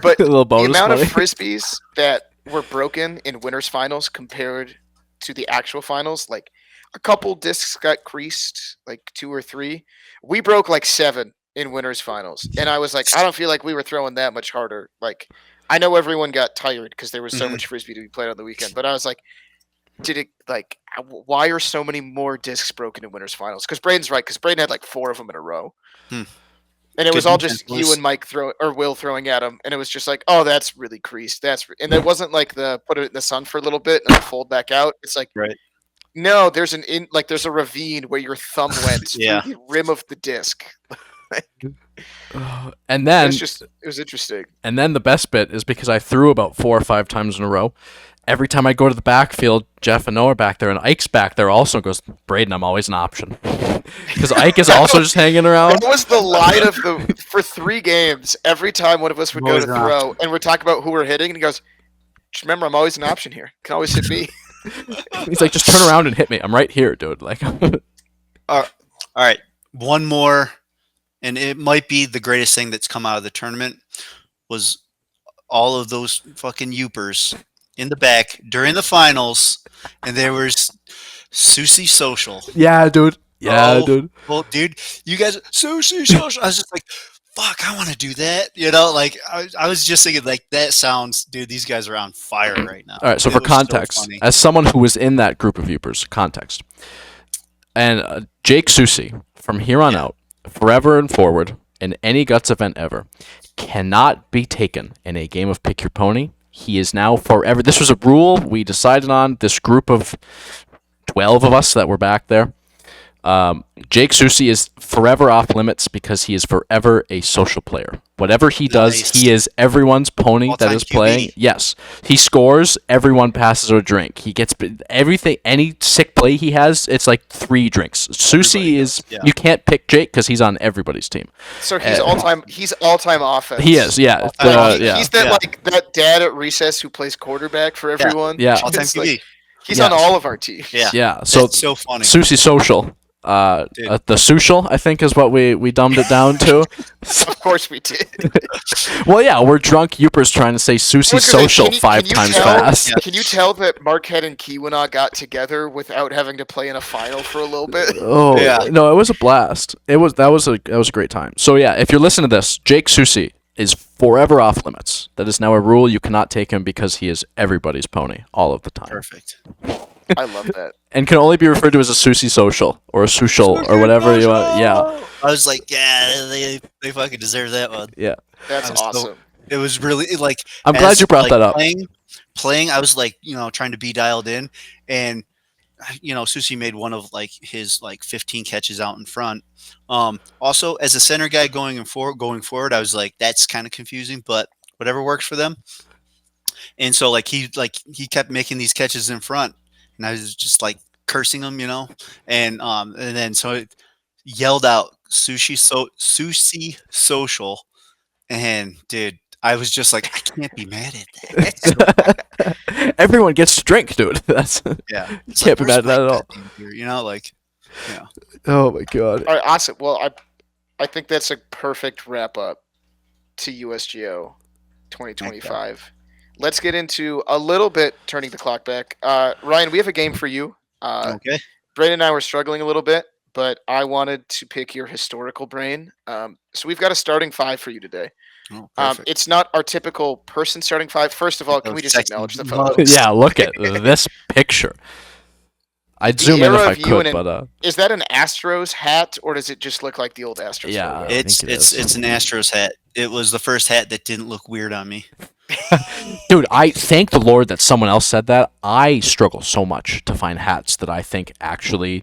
but A little the bonus amount money. of frisbees that were broken in winners finals compared to the actual finals, like a couple discs got creased, like 2 or 3. We broke like 7 in winners finals, and I was like, I don't feel like we were throwing that much harder. Like, I know everyone got tired because there was so Mhm. much frisbee to be played on the weekend, but I was like, did it like? Why are so many more discs broken in winners finals? Because Braden's right, because Braden had like 4 of them in a row. Hmm. And it Good was all defense, just you boys. and Mike Will throwing at him, and it was just like, oh, that's really creased. And it wasn't like the put it in the sun for a little bit and then fold back out. It's like, Right. no, there's there's a ravine where your thumb went Yeah. through the rim of the disc. And then It was interesting. And then the best bit is because I threw about 4 or 5 times in a row. Every time I go to the backfield, Jeff and Noah are back there, and Ike's back there also goes, Braden, I'm always an option. Because Ike is also just hanging around. That was the line of for 3 games. Every time one of us would go Always to an throw, and we're talking about who we're hitting, and he goes, just remember, I'm always an option here. Can always hit me. He's like, just turn around and hit me. I'm right here, dude. Like, All right. One more, and it might be the greatest thing that's come out of the tournament was all of those fucking youpers in the back during the finals, and there was Sushi Social. yeah, dude. Yeah, Oh. dude. Well, dude, you guys, Sushi Social. I was just like, fuck, I want to do that. Like, I was just thinking, like, that sounds, dude, these guys are on fire right now. All right, so It for was so context, funny. as someone who was in that group of viewers, context. And Jake Susi, from here on out, forever and forward, in any Guts event ever, cannot be taken in a game of Pick Your Pony. He is now forever. This was a rule we decided on, this group of 12 of us that were back there. Jake Susi is forever off limits because he is forever a social player. Whatever he does, Nice. he is everyone's pony that All-time is playing. QB. Yes, he scores. Everyone passes a drink. He gets everything. Any sick play he has, it's like 3 drinks. Susi Everybody is. does, yeah. You can't pick Jake because he's on everybody's team. So he's all-time. He's all-time offense. He is. Yeah. All-time. Yeah. He's that Yeah. like that dad at recess who plays quarterback for everyone. Yeah. All-time It's like, QB. he's Yes. on all of our teams. Yeah. Yeah. So That's so funny. Susi social. Dude. The social, I think, is what we dumbed it down to. Of course we did. Well, yeah, we're drunk Youpers trying to say Susi I was gonna say, social can you- 5 can you times tell- fast. Can you tell that Marquette and Keweenaw got together without having to play in a final for a little bit? Oh Yeah. no, it was a blast. That was a great time. So yeah, if you're listening to this, Jake Susi is forever off limits. That is now a rule. You cannot take him because he is everybody's pony all of the time, Perfect. I love that. and can only be referred to as a Susi social or a social or whatever you want. Yeah, I was like, yeah, they fucking deserve that one. yeah. That's I was so- awesome. It was really like. I'm glad as, you brought like, that up. Playing, I was like, trying to be dialed in, and Susi made one of like his like 15 catches out in front. Also, as a center guy going forward, I was like, that's kind of confusing, but whatever works for them. And so he kept making these catches in front, and I was just like cursing him, and then so it yelled out sushi social, and dude, I was just like, I can't be mad at that. Everyone gets to drink, dude. That's Yeah, it's Can't be mad at where's that at my all. bet here? Yeah. oh my god. All right, awesome. Well, I think that's a perfect wrap up to USGO 2025. Let's get into a little bit turning the clock back. Ryan, we have a game for you. Okay. Braden and I were struggling a little bit, but I wanted to pick your historical brain. So we've got a starting 5 for you today. Oh, perfect. It's not our typical person starting 5. First of all, can Those we just sexy acknowledge the mugs. photo? Yeah, look at this picture. I'd The zoom in if era I of you could, and but Is that an Astros hat, or does it just look like the old Astros? Yeah. logo? It's think it it's is. it's an Astros hat. It was the first hat that didn't look weird on me. dude, I thank the Lord that someone else said that. I struggle so much to find hats that I think actually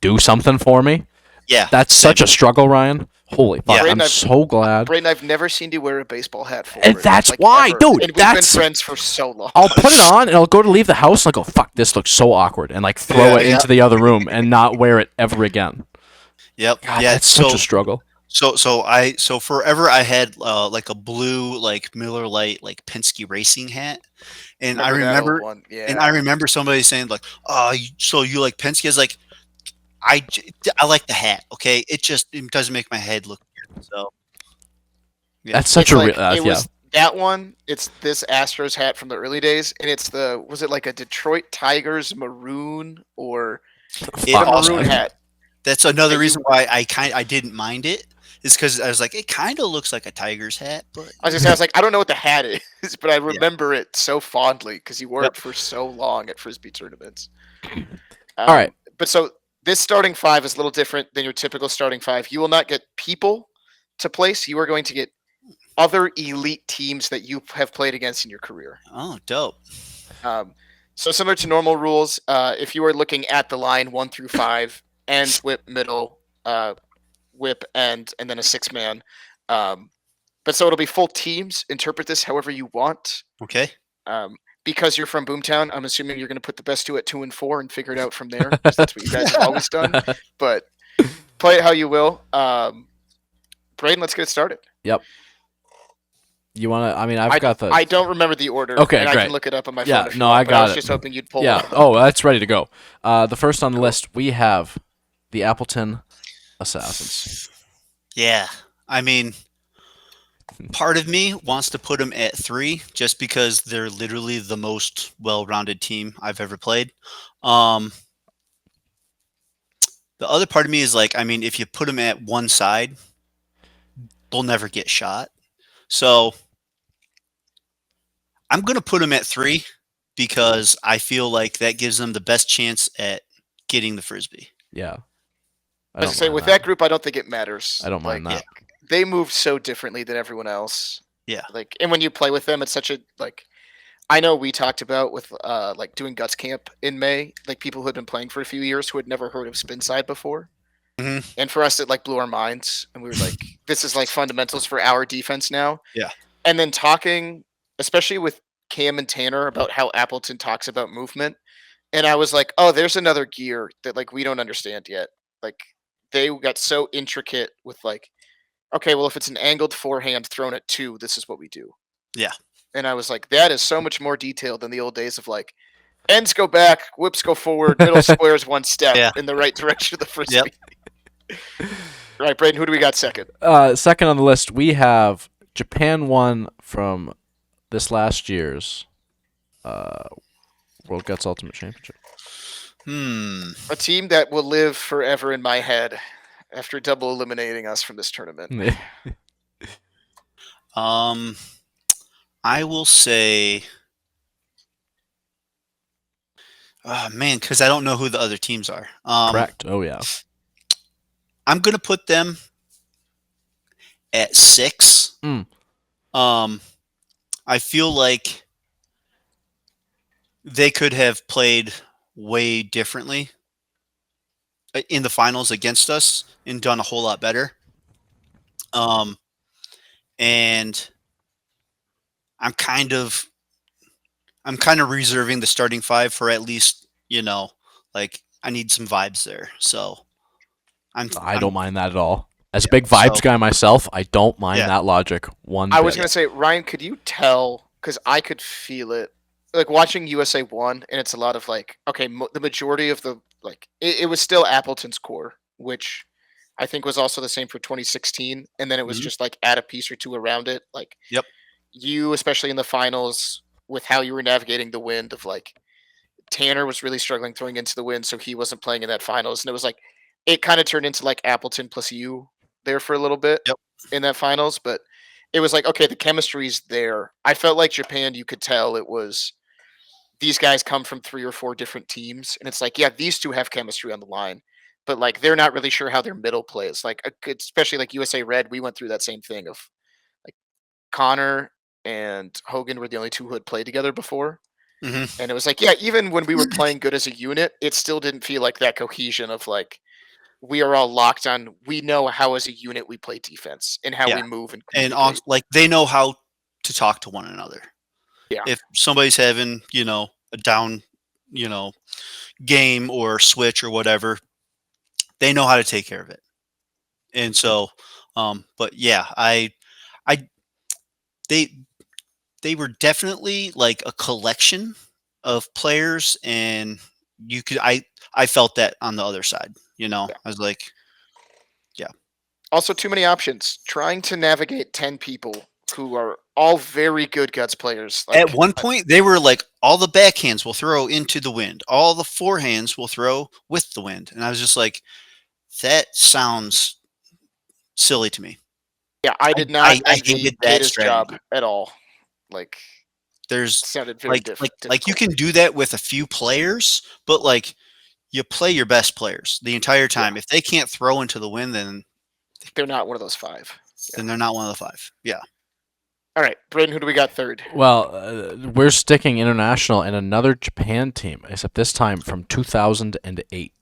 do something for me. Yeah. That's such a struggle, Ryan. Holy fuck! Yeah. I'm Brayden, so glad. Braden, I've never seen you wear a baseball hat for And that's why, dude, And we've that's- been friends for so long. I'll put it on and I'll go to leave the house and I'll go, fuck, this looks so awkward, and like throw it Yeah. into the other room and not wear it ever again. Yep. God, yeah. that's such a struggle. So forever I had like a blue like Miller Lite like Penske racing hat, and I that old remember one. Yeah. and I remember somebody saying like, "Oh, so you like Penske?" I was like, I like the hat. Okay, it doesn't make my head look weird. So yeah. That's such It's a like, real. it was that one. It's this Astros hat from the early days, and it's was it like a Detroit Tigers maroon or It a also- maroon hat? That's another you- reason why I didn't mind it. Is because I was like, it kind of looks like a Tiger's hat, but I was like, I don't know what the hat is, but I remember it so fondly because you wore it for so long at frisbee tournaments. All right. But so this starting 5 is a little different than your typical starting 5. You will not get people to place. You are going to get other elite teams that you have played against in your career. oh, dope. So similar to normal rules, if you are looking at the line 1 through 5, end, whip, middle, whip, end, and then a 6-man. But so it'll be full teams. Interpret this however you want. Okay. Because you're from Boomtown, I'm assuming you're going to put the best 2 at 2 and 4 and figure it out from there. 'Cause that's what you guys have always done. But play it how you will. Braden, let's get it started. You want to? I mean, I've got the. I don't remember the order. Okay, and I great. can look it up on my Yeah, phone. If you no, want, I but got was it. just hoping you'd pull yeah. it up. Oh, that's ready to go. The first on the list we have the Appleton Assassins. Yeah. I mean, part of me wants to put them at 3 just because they're literally the most well-rounded team I've ever played. The other part of me is like, I mean, if you put them at one side, they'll never get shot. So I'm going to put them at 3 because I feel like that gives them the best chance at getting the frisbee. Yeah. I As I don't say, mind with that. that group, I don't think it matters. I don't mind Like, that. they move so differently than everyone else. Yeah. Like, and when you play with them, it's such a like. I know we talked about with like doing Guts Camp in May, like people who had been playing for a few years who had never heard of Spinside before. Mhm. And for us, it like blew our minds, and we were like, "This is like fundamentals for our defense now." Yeah. And then talking, especially with Cam and Tanner, about how Appleton talks about movement, and I was like, "Oh, there's another gear that like we don't understand yet." Like they got so intricate with like, okay, well, if it's an angled forehand thrown at two, this is what we do. Yeah. And I was like, that is so much more detailed than the old days of like ends go back, whips go forward, middle squares one step Yeah. in the right direction of the Yep. frisbee. Right, Braden, who do we got second? Second on the list, we have Japan won from this last year's World Guts Ultimate Championship. A team that will live forever in my head after double eliminating us from this tournament. I will say, oh, man, because I don't know who the other teams are. Correct. Oh yeah. I'm gonna put them at 6. Mm. I feel like they could have played way differently in the finals against us and done a whole lot better. And I'm kind of reserving the starting 5 for at least, like I need some vibes there. So I don't mind that at all. As a Yeah, big vibes so- guy myself, I don't mind Yeah. that logic one I was bit. going to say, Ryan, could you tell? Because I could feel it. Like watching USA 1, and it's a lot of like, okay, the majority of the, like, it was still Appleton's core, which I think was also the same for 2016. And then it was Mhm. just like add a piece or two around it. Like, Yep. you, especially in the finals, with how you were navigating the wind of like, Tanner was really struggling throwing into the wind, so he wasn't playing in that finals. And it was like, it kind of turned into like Appleton plus you there for a little bit Yep. in that finals. But it was like, okay, the chemistry's there. I felt like Japan, you could tell it was these guys come from 3 or 4 different teams. And it's like, yeah, these two have chemistry on the line. But like they're not really sure how their middle plays. Like especially like USA Red, we went through that same thing of like Connor and Hogan were the only two who had played together before. Mhm. And it was like, yeah, even when we were playing good as a unit, it still didn't feel like that cohesion of like we are all locked on. We know how as a unit we play defense and how Yeah. we move and And communicate. like they know how to talk to one another. Yeah. If somebody's having, a down, game or switch or whatever, they know how to take care of it. And so, but yeah, I, they, they were definitely like a collection of players, and I felt that on the other side. Yeah. I was like, Also, too many options. Trying to navigate 10 people who are all very good guts players. Like, at one point they were like, all the backhands will throw into the wind, all the forehands will throw with the wind, and I was just like, that sounds silly to me. yeah, I I, did not I envy hated that Kata's job strategy. at all. Like, There's sounded very difficult. you can do that with a few players, but like you play your best players the entire time. If they can't throw into the wind, then They're not one of those 5. they're not one of the 5. Yeah. All right, Braden, who do we got third? Well, we're sticking international and another Japan team, except this time from 2008.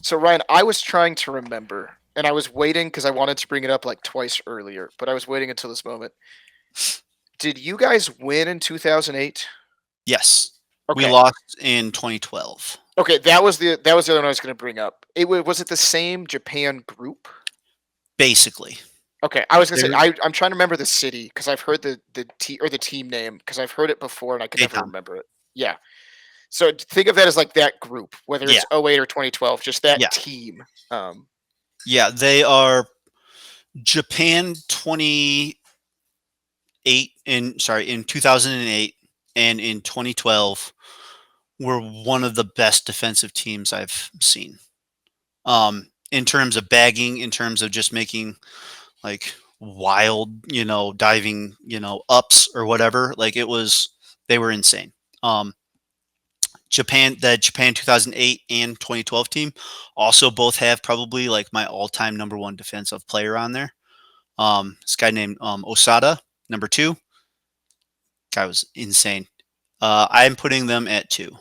So, Ryan, I was trying to remember, and I was waiting because I wanted to bring it up like twice earlier, but I was waiting until this moment. Did you guys win in 2008? Yes. Okay. We lost in 2012. Okay, that was the other one I was going to bring up. Was it the same Japan group? Basically. Okay, I was going to say There- I'm trying to remember the city because I've heard the team name because I've heard it before and I can never Dayton. remember it. Yeah. So think of that as like that group, whether Yeah. it's 08 or 2012, just that Yeah. team. Yeah, they are Japan 28 in 2008 and in 2012 were one of the best defensive teams I've seen. In terms of bagging, in terms of just making like wild, diving, ups or whatever, like they were insane. the Japan 2008 and 2012 team also both have probably like my all-time number one defensive player on there. This guy named Osada, number two. Guy was insane. I'm putting them at two.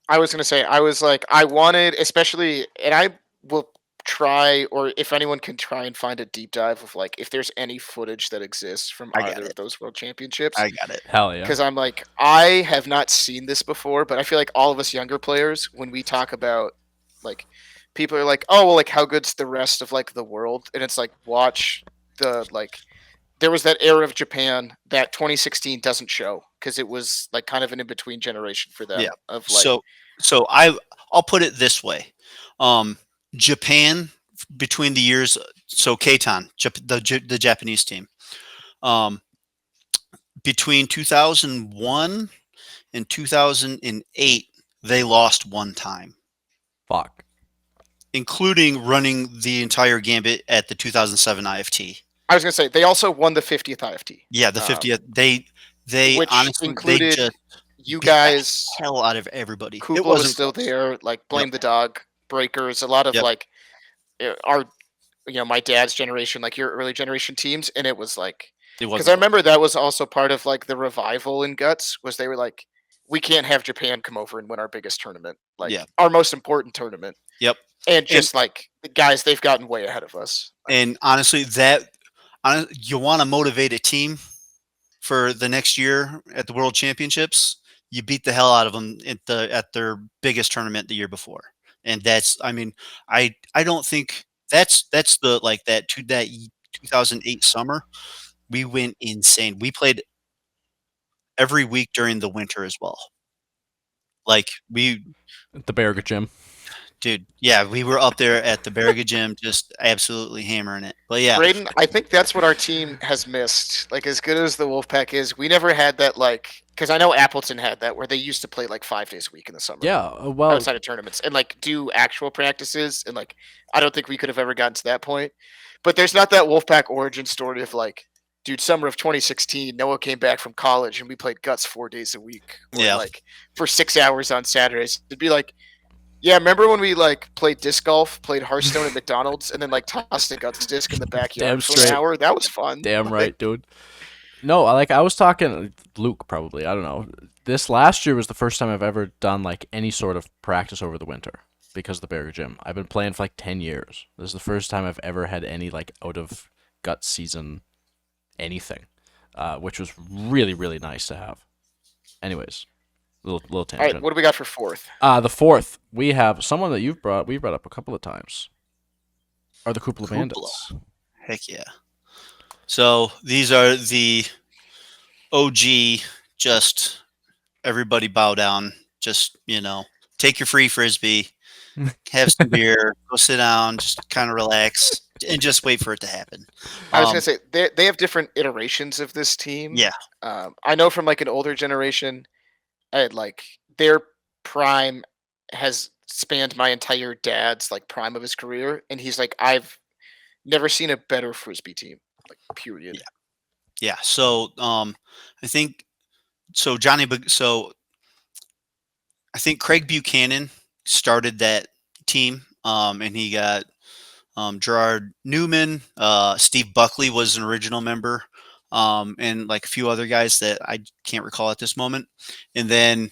I was gonna say I was like I wanted, especially, and I will try, or if anyone can try and find a deep dive of like if there's any footage that exists from I got either of it. those world championships, I got it. Hell yeah. because I'm like I have not seen this before, but I feel like all of us younger players, when we talk about like people are like, oh well, like how good's the rest of like the world, and it's like watch the like there was that era of Japan that 2016 doesn't show because it was like kind of an in between generation for Yeah. them of like So I'll put it this way. Japan between the years so Keitan, the Japanese team. Um, between 2001 and 2008, they lost one time, Fuck. including running the entire gambit at the 2007 IFT. I was gonna say they also won the 50th IFT, Yeah, the 50th. They which honestly they included just you beat the guys. hell out of everybody. It Kupla was wasn't still close. there. Like Yep. Blame the Dog, Breakers, a lot of Yep. like our my dad's generation, like your early generation teams, and it was like It because I wasn't. remember that was also part of like the revival in Guts was they were like we can't have Japan come over and win our biggest tournament, like Yeah. our most important tournament, Yep. and And just like guys, they've gotten way ahead of us. Like, and honestly, you want to motivate a team for the next year at the World Championships. You beat the hell out of them at their biggest tournament the year before, and that's. I mean, I don't think that's the like that 2008 summer. We went insane. We played every week during the winter as well. Like we The Barriga Gym. Dude, yeah, we were up there at the Berriga gym, just absolutely hammering it. But yeah, Braden, I think that's what our team has missed. Like as good as the Wolfpack is, we never had that like because I know Appleton had that where they used to play like 5 days a week in the summer. Yeah. Well, Outside of tournaments and like do actual practices and like I don't think we could have ever gotten to that point. But there's not that Wolfpack origin story of like, dude, summer of 2016, Noah came back from college and we played Guts 4 days a week, or yeah, like for 6 hours on Saturdays. It'd be like, yeah, remember when we like played disc golf, played Hearthstone at McDonald's, and then like tossed a Guts disc in the backyard damn for straight. an hour? That was fun. Damn Like, right, dude. No, I was talking Luke probably. I don't know. This last year was the first time I've ever done like any sort of practice over the winter because of the Barrier Gym. I've been playing for like 10 years. This is the first time I've ever had any like out of gut season anything, which was really really nice to have. Anyways, little all right, tangent. what do we got for fourth? The fourth, we have someone that we've brought up a couple of times. Are the Kupla Bandits? heck yeah. So these are the OG. Just everybody bow down. Just take your free frisbee, have some beer, go sit down, just kind of relax, and just wait for it to happen. I was gonna say they have different iterations of this team. Yeah, I know from like an older generation, like their prime has spanned my entire dad's like prime of his career, and he's like, I've never seen a better frisbee team. Like period. yeah, yeah. So I think so. So I think Craig Buchanan started that team, and he got Gerard Newman, Steve Buckley was an original member, and like a few other guys that I can't recall at this moment. And then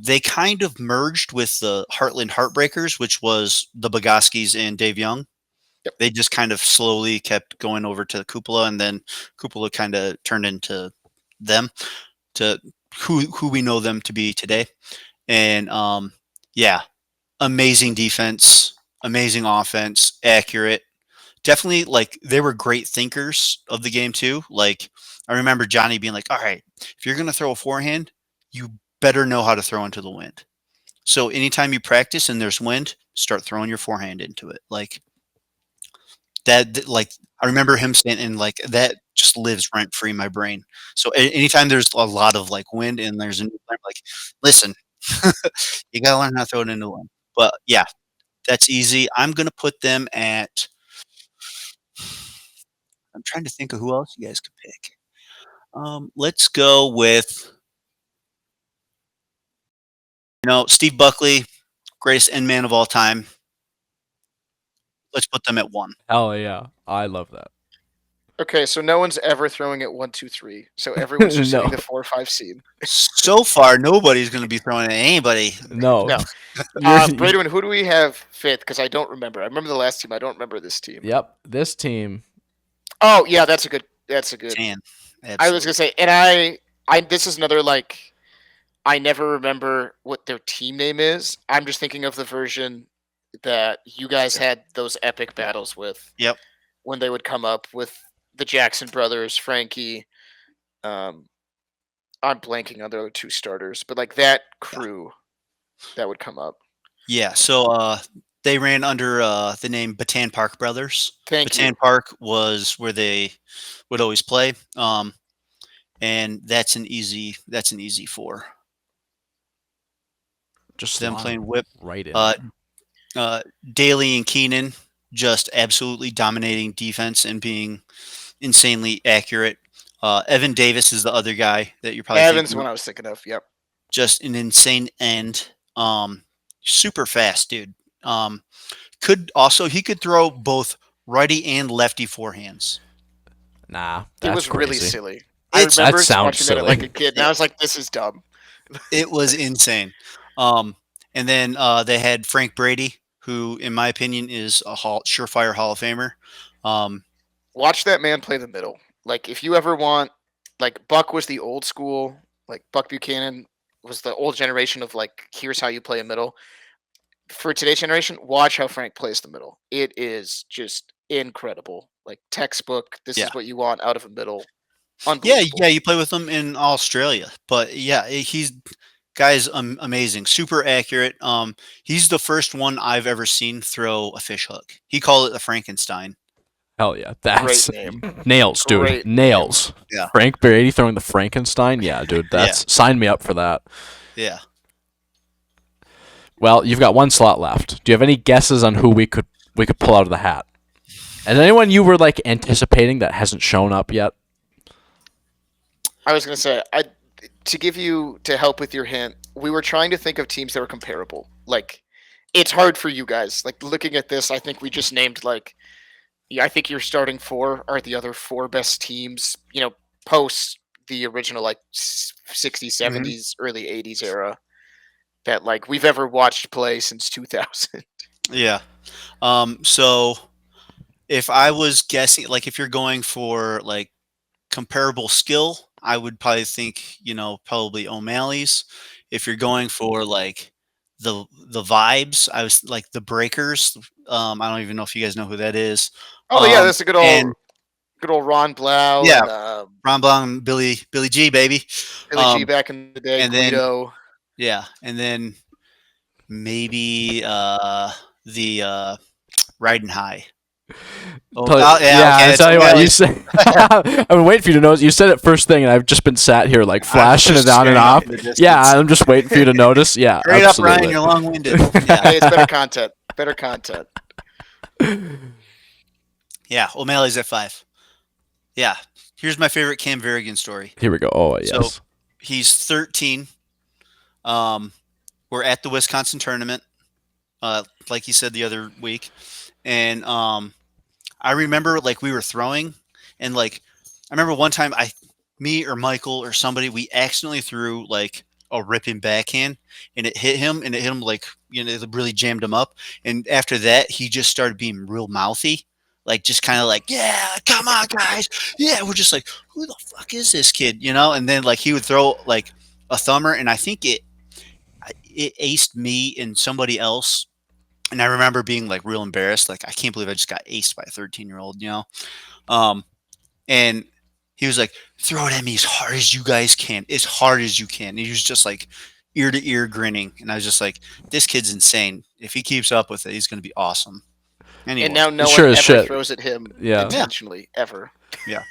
they kind of merged with the Heartland Heartbreakers, which was the Bogoskis and Dave Young. Yep. They just kind of slowly kept going over to the Cupola, and then Cupola kind of turned into them to who we know them to be today. And yeah, amazing defense, amazing offense, accurate. Definitely, like they were great thinkers of the game too. Like I remember Johnny being like, "All right, if you're gonna throw a forehand, you better know how to throw into the wind. So anytime you practice and there's wind, start throwing your forehand into it." Like that, like I remember him saying, and like that just lives rent free in my brain. So anytime there's a lot of like wind and there's a new player, like, listen, you gotta learn how to throw it into the wind. But yeah, that's easy. I'm gonna put them at. I'm trying to think of who else you guys could pick. Let's go with Steve Buckley, greatest end man of all time. Let's put them at 1. Hell yeah, I love that. Okay, so no one's ever throwing it 1, 2, 3. So everyone's just No. hitting the 4 or 5 seed. So far, nobody's going to be throwing at anybody. No. No. Bradwin, who do we have fifth? Because I don't remember. I remember the last team. I don't remember this team. Yep, this team. Oh yeah, that's a good. That's a good. Dan, I was gonna say, and I this is another like, I never remember what their team name is. I'm just thinking of the version that you guys had those epic battles with. Yep. When they would come up with the Jackson brothers, Frankie. I'm blanking on the other 2 starters, but like that crew that would come up. Yeah, so they ran under the name Bataan Park Brothers. Thank you. Bataan Park was where they would always play, and that's an easy 4. Just Them playing whip. right in. Daly and Keenan just absolutely dominating defense and being insanely accurate. Evan Davis is the other guy that you're probably Evan's thinking one of. I was thinking of. Yep. Just an insane end. Super fast, dude. He could throw both righty and lefty forehands. Nah, It that's was crazy. really silly. I remember That sounds watching that silly. like a kid, and I was like, "This is dumb." It was insane. And then they had Frank Brady, who, in my opinion, is a surefire Hall of Famer. Watch that man play the middle. Like, if you ever want, like, Buck was the old school. Like, Buck Buchanan was the old generation of like, here's how you play a middle. For today's generation, watch how Frank plays the middle. It is just incredible. Like textbook. This is what you want out of a middle. Yeah, you play with him in Australia, but guy's amazing, super accurate. He's the first one I've ever seen throw a fish hook. He called it the Frankenstein. Hell yeah, that's Great name. nails, dude. Great Nails. Yeah. Frank Brady throwing the Frankenstein. Yeah, dude. That's sign me up for that. Yeah. Well, you've got 1 slot left. Do you have any guesses on who we could pull out of the hat? And anyone you were like anticipating that hasn't shown up yet? I was gonna say, to help with your hint, we were trying to think of teams that were comparable. Like, it's hard for you guys. Like, looking at this, I think we just named like, I think your starting 4 are the other 4 best teams. Post the original like 60s, 70s, early 80s era that like we've ever watched play since 2000. Yeah. So if I was guessing, like, if you're going for like comparable skill, I would probably think, probably O'Malley's. If you're going for like the vibes, I was like the Breakers. I don't even know if you guys know who that is. Oh yeah, that's a good old Ron Blau. Yeah, and, Ron Blau and Billy G, baby. Billy G back in the day. And Guido. and then maybe the Riding High. I tell you what, you said. I've been waiting for you to notice. You said it first thing, and I've just been sat here like flashing it on and off. Yeah, I'm just waiting for you to notice. Yeah, straight absolutely. up, Ryan. You're long-winded. Hey, it's better content. Better content. Yeah, O'Malley's at 5. Yeah, here's my favorite Cam Varigan story. Here we go. Oh yes. So he's 13. We're at the Wisconsin tournament, like you said the other week, and I remember like we were throwing, and like I remember one time me or Michael or somebody, we accidentally threw like a ripping backhand, and it hit him, like it really jammed him up, and after that he just started being real mouthy. Like, just kind of like, yeah, come on, guys. Yeah, we're just like, who the fuck is this kid? And then like he would throw like a thumber, and I think it aced me and somebody else. And I remember being like real embarrassed. Like, I can't believe I just got aced by a 13-year-old, And he was like, throw it at me as hard as you guys can, as hard as you can. And he was just like ear to ear grinning. And I was just like, this kid's insane. If he keeps up with it, he's going to be awesome. Anyway. And now no Sure one as ever shit. throws at him Yeah. intentionally, ever. Yeah.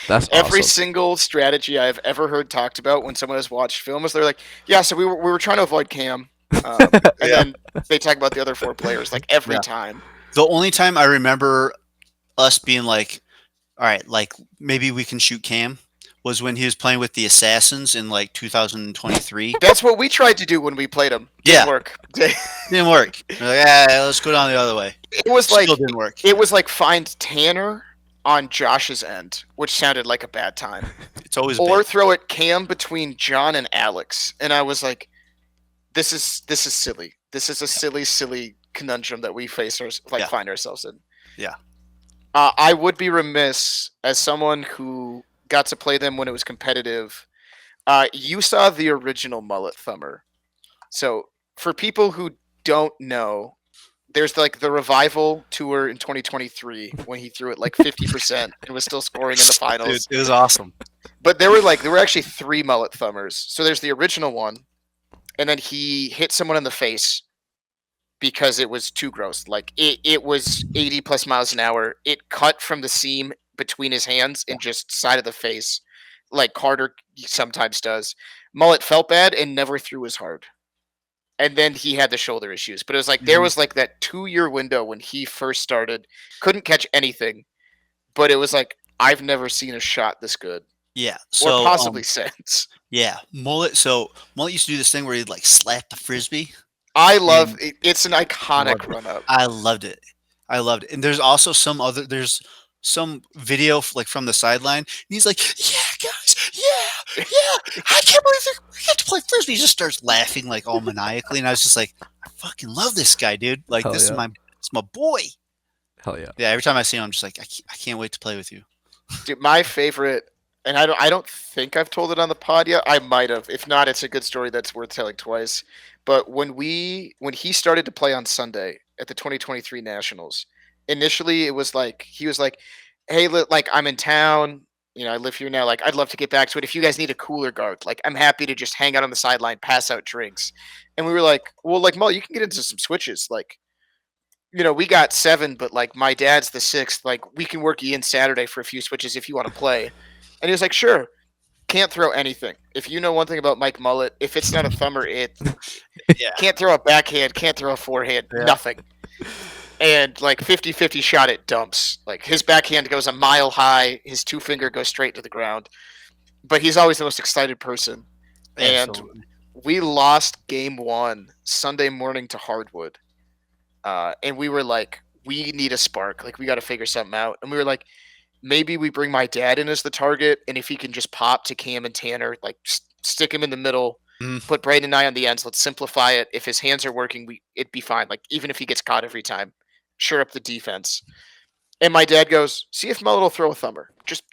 That's Every awesome. single strategy I've ever heard talked about when someone has watched film is they're like, yeah, so we were trying to avoid Cam. And then they talk about the other 4 players like every time. The only time I remember us being like, all right, like maybe we can shoot Cam was when he was playing with the Assassins in like 2023. That's what we tried to do when we played him. Yeah. Didn't work. Didn't work. We're like, let's go down the other way. It was like Still didn't work. it was like find Tanner on Josh's end, which sounded like a bad time. It's always Or bad. throw it Cam between John and Alex. And I was like, this is silly. This is a silly conundrum that we Yeah. find ourselves in. Yeah. I would be remiss as someone who got to play them when it was competitive. You saw the original Mullet Thumber. So for people who don't know, there's like the revival tour in 2023 when he threw it like 50% and was still scoring in the finals. Dude, it was awesome. But there were actually 3 Mullet Thumbers. So there's the original one, and then he hit someone in the face because it was too gross. Like it was 80 plus miles an hour. It cut from the seam between his hands and just side of the face, like Carter sometimes does. Mullet felt bad and never threw as hard. And then he had the shoulder issues. But it was like there was like that 2-year window when he first started, couldn't catch anything, but it was like I've never seen a shot this good. Yeah. Or So possibly since. yeah, Mullet. So Mullet used to do this thing where he'd like slap the frisbee. I love it. It's an iconic run up. I loved it. And there's also there's some video like from the sideline, and he's like, "Yeah, guys, yeah, I can't believe we get to play frisbee." He just starts laughing like all maniacally, and I was just like, "I fucking love this guy, dude! Like Hell this yeah. is my boy." Hell yeah. Yeah, every time I see him, I'm just like, I can't wait to play with you. Dude, my favorite, and I don't think I've told it on the pod yet. I might have. If not, it's a good story that's worth telling twice. But when he started to play on Sunday at the 2023 Nationals, initially it was like he was like, "Hey, like I'm in town. You know, I live here now. Like I'd love to get back to it. If you guys need a cooler guard, like I'm happy to just hang out on the sideline, pass out drinks." And we were like, "Well, like Mo, you can get into some switches. Like, you know, we got 7, but like my dad's the 6th. Like we can work you in Saturday for a few switches if you want to play." And he was like, "Sure." Can't throw anything. If you know one thing about Mike Mullet, if it's not a thumber, it Yeah. can't throw a backhand, can't throw a forehand, Yeah. nothing. And like 50-50 shot at dumps. Like his backhand goes a mile high, his 2-finger goes straight to the ground. But he's always the most excited person. And Absolutely. we lost game 1 Sunday morning to Hardwood. And we were like, we need a spark. Like we got to figure something out. And we were like, maybe we bring my dad in as the target, and if he can just pop to Cam and Tanner, like stick him in the middle, put Braden and I on the ends. Let's simplify it. If his hands are working, it'd be fine. Like even if he gets caught every time, shore up the defense. And my dad goes, "See if Mullet will throw a thumber. Just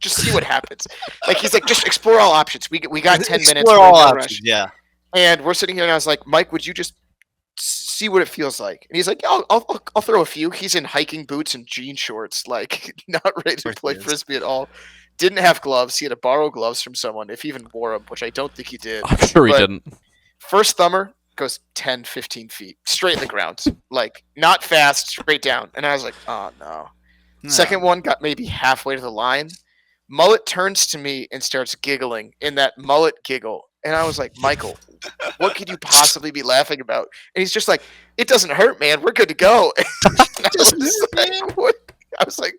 see what happens." Like he's like, "Just explore all options. We got 10 minutes. Explore We're in all no options, rush." yeah. And we're sitting here, and I was like, "Mike, would you just see what it feels like?" And he's like, "Yeah, I'll throw a few." He's in hiking boots and jean shorts, like not ready to course play he is. frisbee at all. Didn't have gloves. He had to borrow gloves from someone, if he even wore them, which I don't think he did. I'm sure he But didn't. First thumber goes 10, 15 feet straight in the ground, like not fast, straight down. And I was like, "Oh no." Second one got maybe halfway to the line. Mullet turns to me and starts giggling in that Mullet giggle. And I was like, "Michael, what could you possibly be laughing about?" And he's just like, "It doesn't hurt, man. We're good to go." I was like,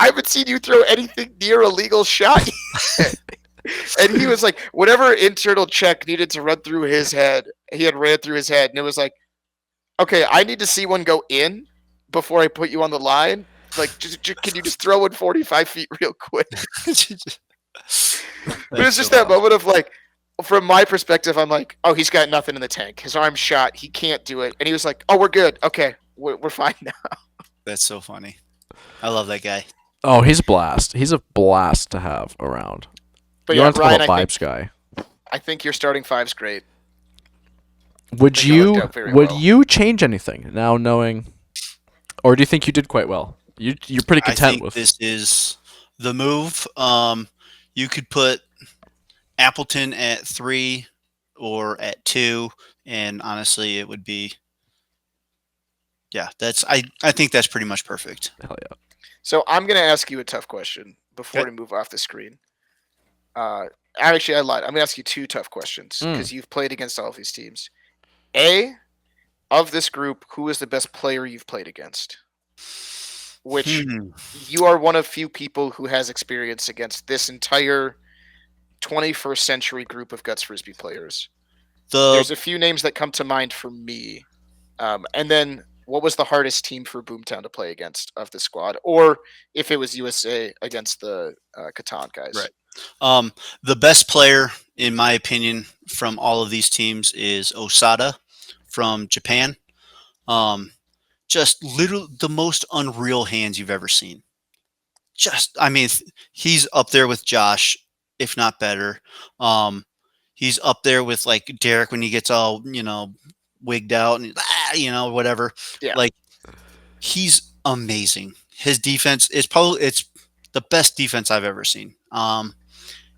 "I haven't seen you throw anything near a legal shot yet." And he was like, whatever internal check needed to run through his head, he had ran through his head. And it was like, "Okay, I need to see one go in before I put you on the line. Like, can you just throw in 45 feet real quick?" But it's just that moment of like, from my perspective, I'm like, "Oh, he's got nothing in the tank. His arm's shot. He can't do it." And he was like, "Oh, we're good. Okay, we're fine now." That's so funny. I love that guy. Oh, he's a blast. He's a blast to have around. But You yeah, want to talk Ryan, about vibes guy? I think your starting five's great. Would think it worked out very well. you change anything now knowing, or do you think you did quite well? You're pretty I content think with. this is the move. You could put Appleton at 3 or at 2, and honestly, it would be. Yeah, I think that's pretty much perfect. Hell yeah. So I'm gonna ask you a tough question before Okay. we move off the screen. Actually, I lied. I'm gonna ask you 2 tough questions because you've played against all of these teams. A, of this group, who is the best player you've played against? Which you are one of few people who has experience against this entire 21st century group of Guts Frisbee players. The There's a few names that come to mind for me. And then what was the hardest team for Boomtown to play against of the squad? Or if it was USA against the Catan guys. Right. The best player, in my opinion, from all of these teams is Osada from Japan. Just literally the most unreal hands you've ever seen. He's up there with Josh, if not better. He's up there with like Derek when he gets all wigged out and whatever. Yeah. Like he's amazing. His defense is probably it's the best defense I've ever seen.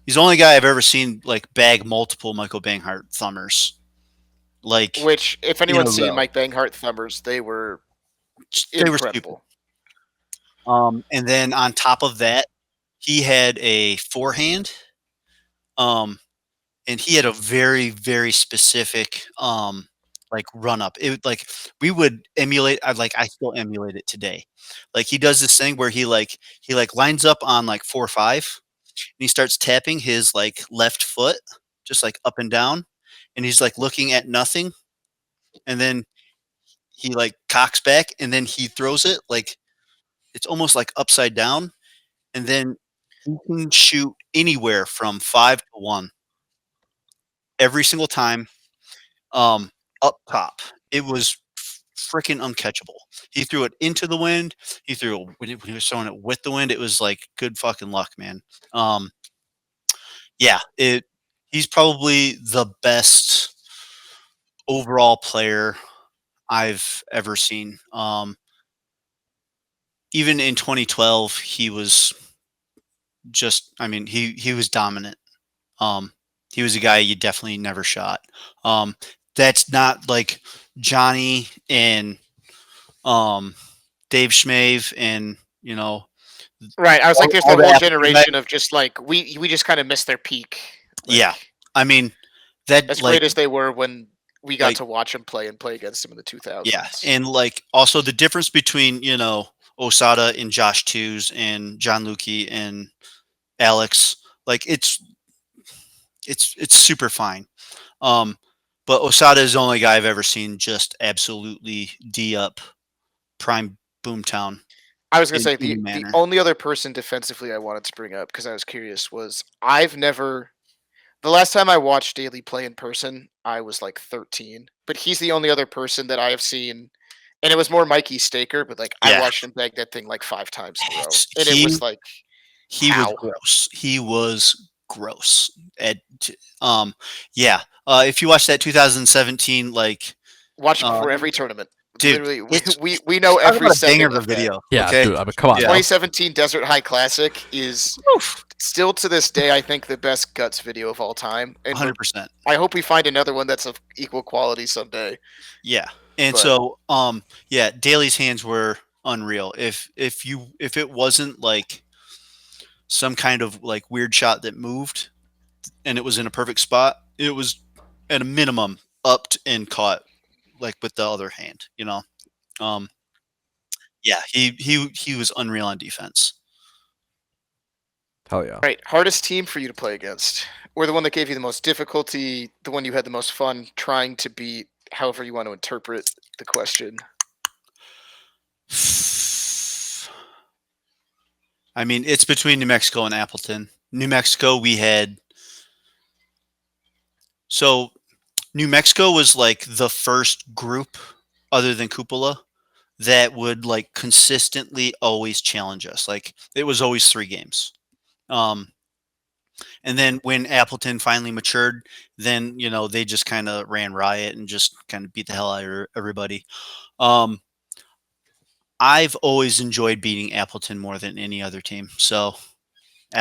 He's the only guy I've ever seen like bag multiple Michael Banghart thumbers. Like Which, if anyone's seen row. Mike Banghart thumbers, they were They were incredible. And then on top of that, he had a forehand. And he had a very, very specific like run up. It like we would emulate. I still emulate it today. Like he does this thing where he lines up on like 4-5, and he starts tapping his like left foot just like up and down, and he's like looking at nothing, and then he like cocks back, and then he throws it like it's almost like upside down, and then he can shoot anywhere from 5 to 1 every single time. Up top, it was freaking uncatchable. He threw it into the wind. He threw it when he was throwing it with the wind. It was like good fucking luck, man. Yeah, he's probably the best overall player I've ever seen. Even in 2012, he was just. I mean, he was dominant. He was a guy you definitely never shot. That's not like Johnny and Dave Schmave and Right. I was like, there's all the the whole African generation of just like we just kind of missed their peak. Like, yeah. I mean that as like great as they were when we got like to watch them play and play against them in the 2000s. yeah, and like also the difference between Osada and Josh Tews and John Lukey and Alex, like it's super fine. But Osada is the only guy I've ever seen just absolutely D up prime Boomtown. I was going to in say the any manner. only other person defensively I wanted to bring up because I was curious was the last time I watched Daly play in person, I was like 13. But he's the only other person that I have seen, and it was more Mikey Staker. But like I Yeah. watched him bag that thing like 5 times in a row, It's- and it was like He was how? gross. He was gross. Yeah. If you watch that 2017, like Watch it before Um, every tournament. dude, Literally, it's- we know talk every about a banger second of a of that. video. Yeah, okay? dude. I mean, come on. Yeah. now. 2017 Desert High Classic is Oof, still to this day, I think, the best Guts video of all time. And 100%. I hope we find another one that's of equal quality someday. Yeah. And But- so yeah, Daly's hands were unreal. If it wasn't like some kind of like weird shot that moved and it was in a perfect spot, it was at a minimum upped and caught like with the other hand, yeah, he was unreal on defense. Hell yeah. All right, hardest team for you to play against, or the one that gave you the most difficulty, the one you had the most fun trying to beat, however you want to interpret the question. I mean, it's between New Mexico and Appleton. New Mexico, so New Mexico was like the first group other than Cupola that would like consistently always challenge us. Like it was always 3 games. And then when Appleton finally matured, then they just kind of ran riot and just kind of beat the hell out of everybody. I've always enjoyed beating Appleton more than any other team. So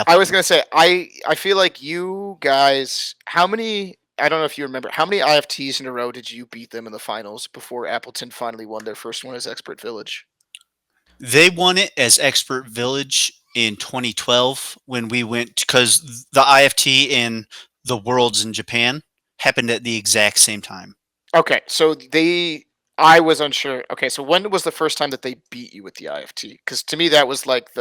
I was gonna say I feel like you guys. How many? I don't know if you remember. How many IFTs in a row did you beat them in the finals before Appleton finally won their first one as Expert Village? They won it as Expert Village in 2012 when we went, because the IFT in the Worlds in Japan happened at the exact same time. Okay, so I was unsure. Okay, so when was the first time that they beat you with the IFT? Because to me that was like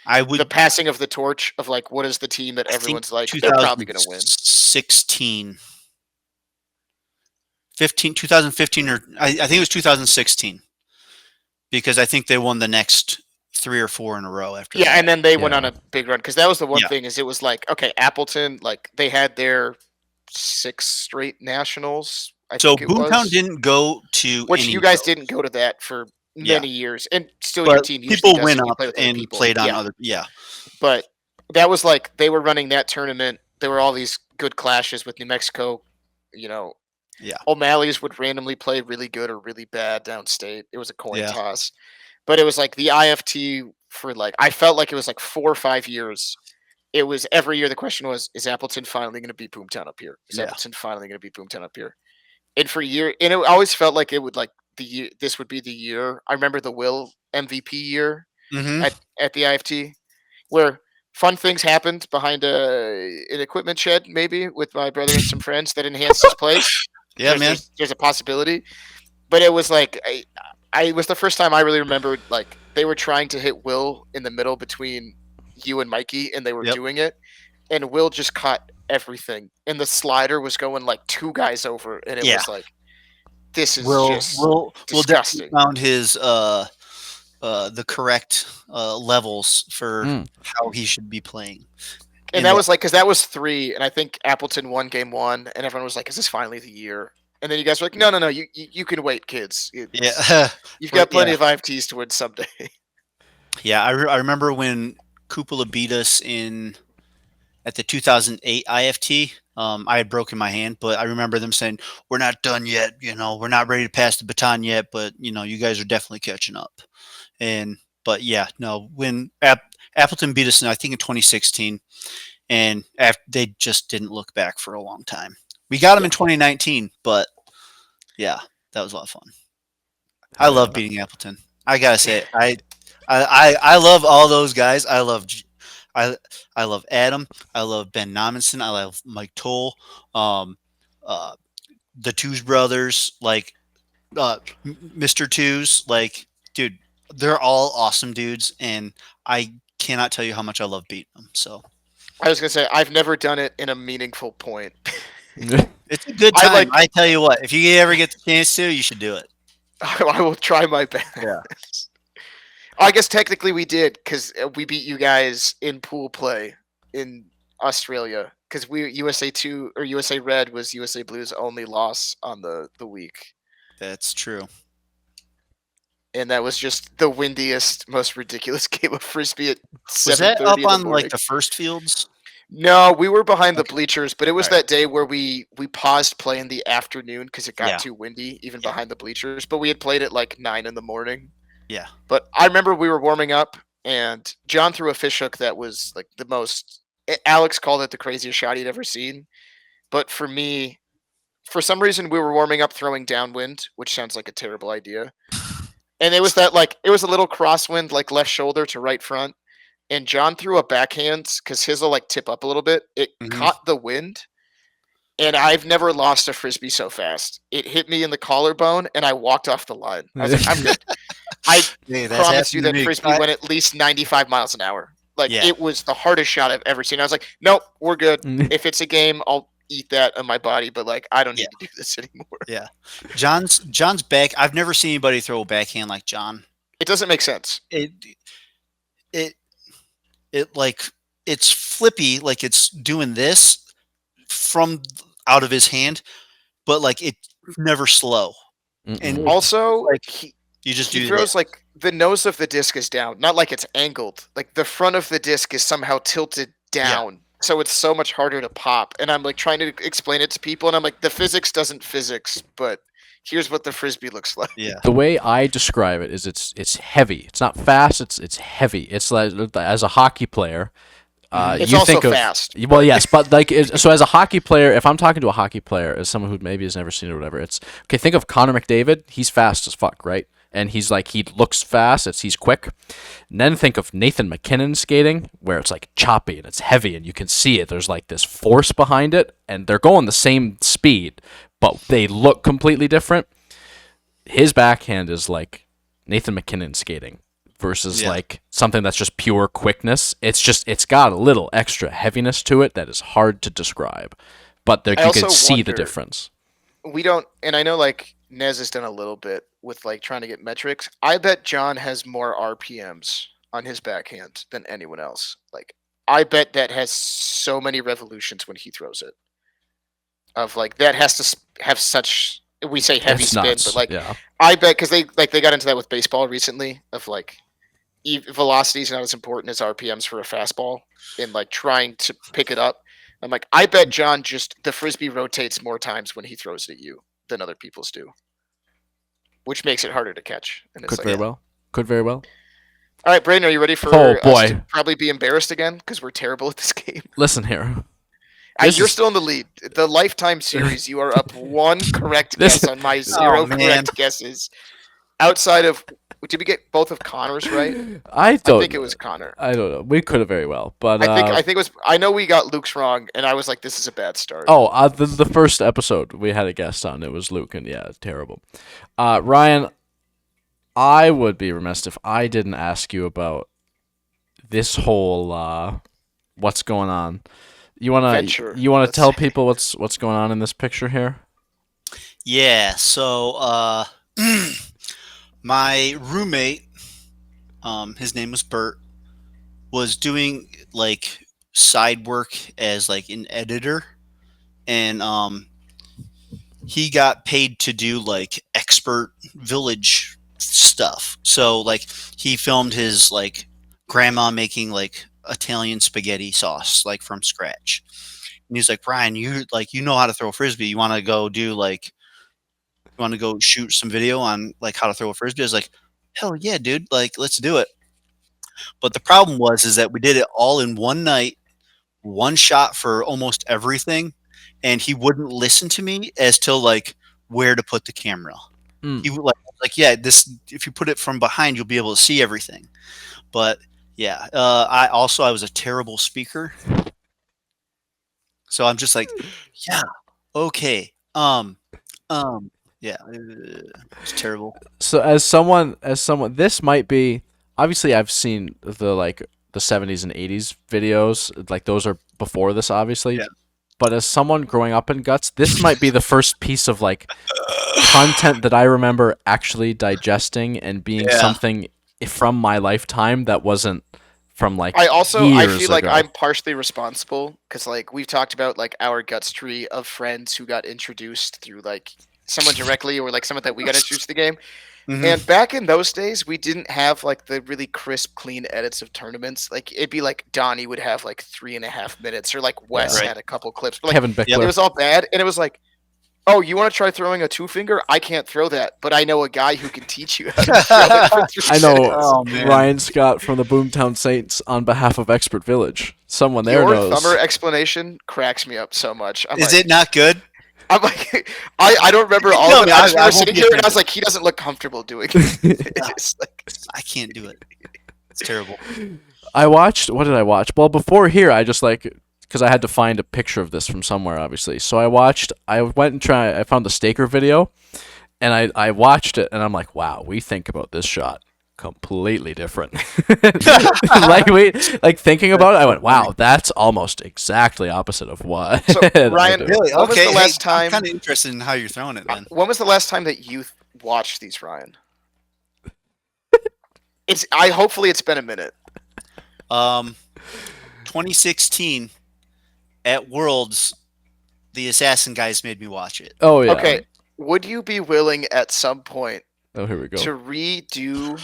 the passing of the torch of like what is the team that everyone's like they're probably going to win. 2015, or I think it was 2016, because I think they won the next 3 or 4 in a row after that. Yeah, and then they went on a big run because that was the one thing is it was like, okay, Appleton, like they had their 6 straight nationals. So Boomtown didn't go to which any you guys of those. didn't go to that for many years, and still But your team usually people does went it, you up play with other and people. played on Yeah. other. Yeah, But that was like they were running that tournament. There were all these good clashes with New Mexico. You know, Yeah. O'Malley's would randomly play really good or really bad downstate. It was a coin Yeah. toss. But it was like the IFT for like I felt like it was like 4 or 5 years. It was every year the question was, is Appleton finally going to beat Boomtown up here? Is Yeah. Appleton finally going to beat Boomtown up here? And for it always felt like it would like this would be the year. I remember the Will MVP year Mm-hmm. at the IFT where fun things happened behind an equipment shed, maybe with my brother and some friends that enhanced his play. Yeah, man. There's a possibility, but it was like I was the first time I really remembered like they were trying to hit Will in the middle between you and Mikey, and they were doing it, and Will just caught everything, and the slider was going like 2 guys over, and it was like, this is just disgusting. Will found his the correct levels for how he should be playing. And that was like, because that was 3, and I think Appleton won game 1, and everyone was like, is this finally the year? And then you guys were like, no, you can wait, kids. You've got plenty of IFTs to win someday. Yeah, I remember when Cupola beat us at the 2008 IFT. I had broken my hand, but I remember them saying, we're not done yet. We're not ready to pass the baton yet, but, you guys are definitely catching up. But yeah, no, when Appleton beat us, I think in 2016, and they just didn't look back for a long time. We got them in 2019, but yeah, that was a lot of fun. I love beating Appleton. I gotta say, I love all those guys. I love Adam. I love Ben Nominson. I love Mike Toll. The Twos brothers, like Mr. Twos, like, dude, they're all awesome dudes, and I cannot tell you how much I love beating them. So I was gonna say I've never done it in a meaningful point. It's a good time. I tell you what, if you ever get the chance to, you should do it. I will try my best. Yeah. I guess technically we did because we beat you guys in pool play in Australia because USA 2 or USA Red was USA Blue's only loss on the week. That's true. And that was just the windiest, most ridiculous game of frisbee at 7:30 Was that up on like the first fields? No, we were behind the bleachers, but it was that day where we paused play in the afternoon because it got too windy, even behind the bleachers. But we had played at like 9 in the morning. Yeah. But I remember we were warming up, and John threw a fish hook that was like the most. Alex called it the craziest shot he'd ever seen. But for me, for some reason, we were warming up throwing downwind, which sounds like a terrible idea. And it was it was a little crosswind, like left shoulder to right front. And John threw a backhand because his will like tip up a little bit. It caught the wind, and I've never lost a frisbee so fast. It hit me in the collarbone, and I walked off the line. I was like, I'm good. I promise you that frisbee went at least 95 miles an hour. Like it was the hardest shot I've ever seen. I was like, nope, we're good. If it's a game, I'll eat that on my body, but like I don't need to do this anymore. Yeah. John's back. I've never seen anybody throw a backhand like John. It doesn't make sense. It like it's flippy, like it's doing this from out of his hand, but like it's never slow. And also, like he throws like the nose of the disc is down, not like it's angled. Like the front of the disc is somehow tilted down, so it's so much harder to pop. And I'm like trying to explain it to people, and I'm like, the physics doesn't physics, but here's what the frisbee looks like. Yeah. The way I describe it is it's heavy. It's not fast. It's heavy. It's like as a hockey player. It's you also think of, fast. Well, yes, but like so as a hockey player, if I'm talking to a hockey player, as someone who maybe has never seen it or whatever, it's okay. Think of Connor McDavid. He's fast as fuck, right? And he's like he looks fast. He's quick. And then think of Nathan McKinnon skating, where it's like choppy and it's heavy and you can see it. There's like this force behind it, and they're going the same speed, but they look completely different. His backhand is like Nathan McKinnon skating versus like something that's just pure quickness. It's got a little extra heaviness to it that is hard to describe, but there, I you also can see the wonder- difference. We don't, and I know like Nez has done a little bit with like trying to get metrics. I bet John has more RPMs on his backhand than anyone else. Like, I bet that has so many revolutions when he throws it. Of like that has to have such, we say heavy It's spin, nuts. but like Yeah. I bet because they got into that with baseball recently of like velocity is not as important as RPMs for a fastball in like trying to pick it up. I'm like, I bet John just the frisbee rotates more times when he throws it at you than other people's do, which makes it harder to catch. And it's Could like, very well. Could very well. all right, Brayden, are you ready for Oh, us boy. to probably be embarrassed again because we're terrible at this game? Listen here. You're is- still in the lead. The lifetime series, you are up one correct This- guess on my zero man. correct guesses. Outside of, did we get both of Connor's right? I I don't. think it was Connor. I don't know. We could have very well, but I think it was. I know we got Luke's wrong, and I was like, "This is a bad start." oh, the first episode we had a guest on. It was Luke, and yeah, terrible. Ryan, I would be remiss if I didn't ask you about this whole what's going on. Venture, You wanna let's tell say. people what's going on in this picture here? Yeah, so my roommate, his name was Bert, was doing like side work as like an editor, and he got paid to do like expert village stuff. So like he filmed his like grandma making like Italian spaghetti sauce like from scratch. And he's like, Brian, you know how to throw a frisbee. You want to go do like, you want to go shoot some video on like how to throw a frisbee? I was like, hell yeah, dude. Like, let's do it. But the problem is that we did it all in one night, one shot for almost everything. And he wouldn't listen to me as to like where to put the camera. Mm. He would like, yeah, this, if you put it from behind, you'll be able to see everything. But yeah, I was a terrible speaker. So I'm just like, yeah, okay. Yeah, it's terrible. So as someone, this might be obviously I've seen the 70s and 80s videos, like those are before this obviously. Yeah. But as someone growing up in Guts, this might be the first piece of like content that I remember actually digesting and being Yeah. something from my lifetime that wasn't from like I years feel like ago. I'm partially responsible because like we've talked about like our guts tree of friends who got introduced through like someone directly or like someone that we got introduced to the game. Mhm. And back in those days, we didn't have like the really crisp, clean edits of tournaments. Like it'd be like Donnie would have like 3.5 minutes, or like Wes Right. had a couple clips. But, like, Kevin it Bickler. was all bad, and it was like, oh, you want to try throwing a 2-finger? I can't throw that, but I know a guy who can teach you how to throw it for 3 I know minutes. Oh, man. Ryan Scott from the Boomtown Saints on behalf of Expert Village. Someone there Your knows. thumber explanation cracks me up so much. Is it not good? I'm like, I don't remember all No, of it. I- I just I remember won't sitting be here and I was offended. like, he doesn't look comfortable doing it. It's like, I can't do it. It's terrible. I watched. What did I watch? Well, before here, I just because I had to find a picture of this from somewhere, obviously. So I watched. I went and I found the Staker video, and I watched it, and I'm like, wow, we think about this shot completely different. like thinking about it, I went, wow, that's almost exactly opposite of what. So, I Ryan, do. Really? When was Okay. the last I'm time- kind of interested in how you're throwing it then. when was the last time that you watched these, Ryan? Hopefully it's been a minute. 2016 at Worlds, the Assassin guys made me watch it. Oh yeah. Okay. Would you be willing at some point Oh, here we go. to redo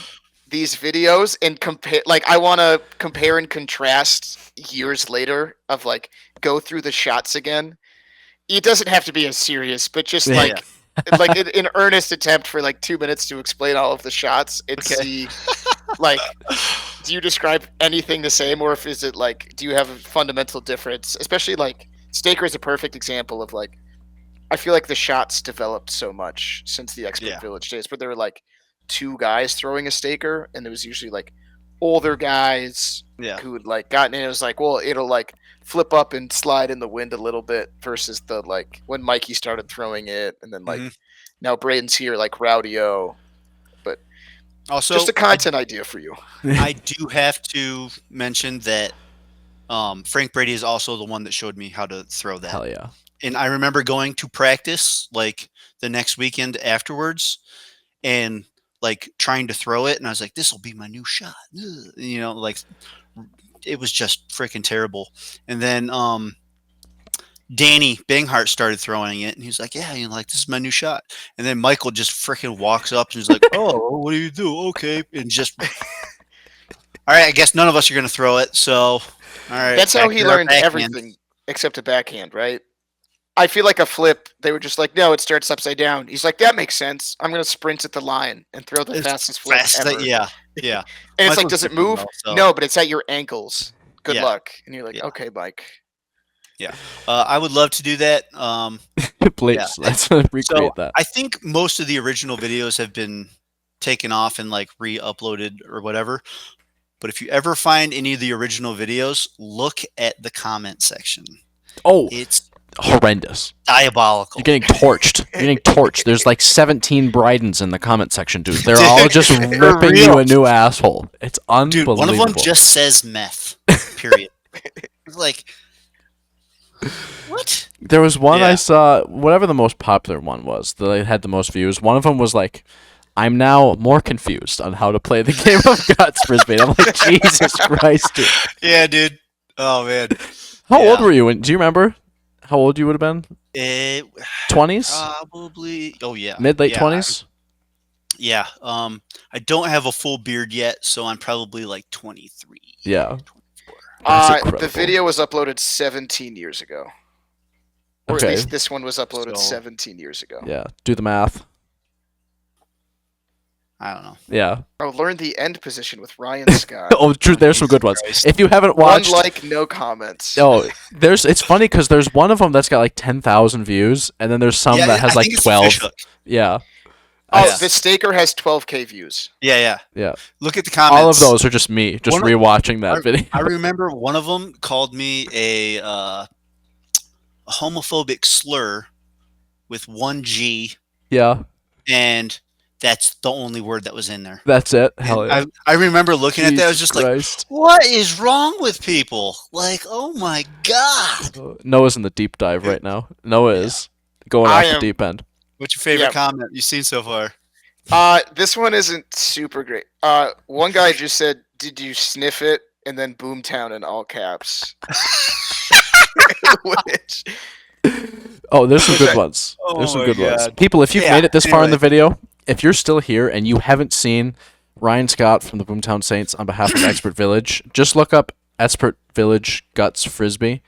these videos and compare? Like, I want to compare and contrast years later of like go through the shots again. It doesn't have to be as serious, but just Yeah. like like an earnest attempt for like 2 minutes to explain all of the shots and Okay. see like, do you describe anything the same, or if is it like, do you have a fundamental difference? Especially like Staker is a perfect example of like, I feel like the shots developed so much since the Expert Yeah. Village days, where there were like 2 guys throwing a Staker, and there was usually like older guys Yeah. who had like gotten in. It was like, well, it'll like flip up and slide in the wind a little bit versus the like when Mikey started throwing it, and then like Mhm. now Braden's here like Rowdy O. But Also, Just a content idea for you. I do have to mention that Frank Brady is also the one that showed me how to throw that. Hell yeah. And I remember going to practice like the next weekend afterwards and like trying to throw it. And I was like, this will be my new shot. Ugh. You know, like it was just freaking terrible. And then Danny Binghart started throwing it and he's like, yeah, you know, like this is my new shot. And then Michael just freaking walks up and he's like, oh, what do you do? Okay. And just, all right, I guess none of us are going to throw it. So, all right. That's how back he to our learned backhand. everything except a backhand, right? I feel like a flip. They were just like, no, it starts upside down. He's like, that makes sense. I'm gonna sprint at the line and throw the It's fastest flip ever. yeah, yeah. And it's like, Michael's does it different move? though, so- No, but it's at your ankles. Good Yeah. luck. And you're like, Yeah. okay, Mike. I would love to do that. Please, let's recreate So that. I think most of the original videos have been taken off and like re-uploaded or whatever. But if you ever find any of the original videos, look at the comment section. Oh, It's horrendous. diabolical. You're getting torched. You're getting torched. There's like 17 Brydens in the comment section, dude. They're all just ripping you a new asshole. It's Dude, unbelievable. one of them just says meth. Period. It's like, what? There was one I Yeah. saw, whatever the most popular one was, that had the most views. One of them was like, I'm now more confused on how to play the game of guts frisbee. And I'm like, Jesus Christ, dude. Yeah, dude. Oh man. How Yeah. old were you? Do you remember how old you would have been? It 20s? probably. Oh yeah. Mid late Yeah, 20s? Yeah. I don't have a full beard yet, so I'm probably like 23. Yeah. That's The incredible. video was uploaded 17 years ago. Or Okay. at least this one was uploaded So- 17 years ago. Yeah. Do the math. I don't know. Yeah. Oh, learn the end position with Ryan Scott. Oh, true. There's some good ones. Christ. If you haven't One watched, like, no comments. oh, it's funny because there's one of them that's got like 10,000 views, and then there's some Yeah, that has I like think it's 12. Fish Hook. Yeah. Oh, Yeah. the Staker has 12K views. Yeah. Yeah. Look at the comments. All of those are just me, just One of- rewatching that video. I remember one of them called me a homophobic slur with one G, Yeah. and that's the only word that was in there. That's it. Hell yeah. And I remember looking at that. I was just like, Christ. "What is wrong with people? Like, oh my god!" Noah's in the deep dive right now. Noah is going I off the am- deep end. What's your favorite Yeah. comment you've seen so far? This one isn't super great. One guy just said, "Did you sniff it?" and then Boomtown in all caps. Which, Oh, there's some good Okay. ones. Oh There's some my good ones. God. People, if you've Yeah, made it this far in the anyway. video, if you're still here and you haven't seen Ryan Scott from the Boomtown Saints on behalf of Expert Village, just look up Expert Village Guts Frisbee.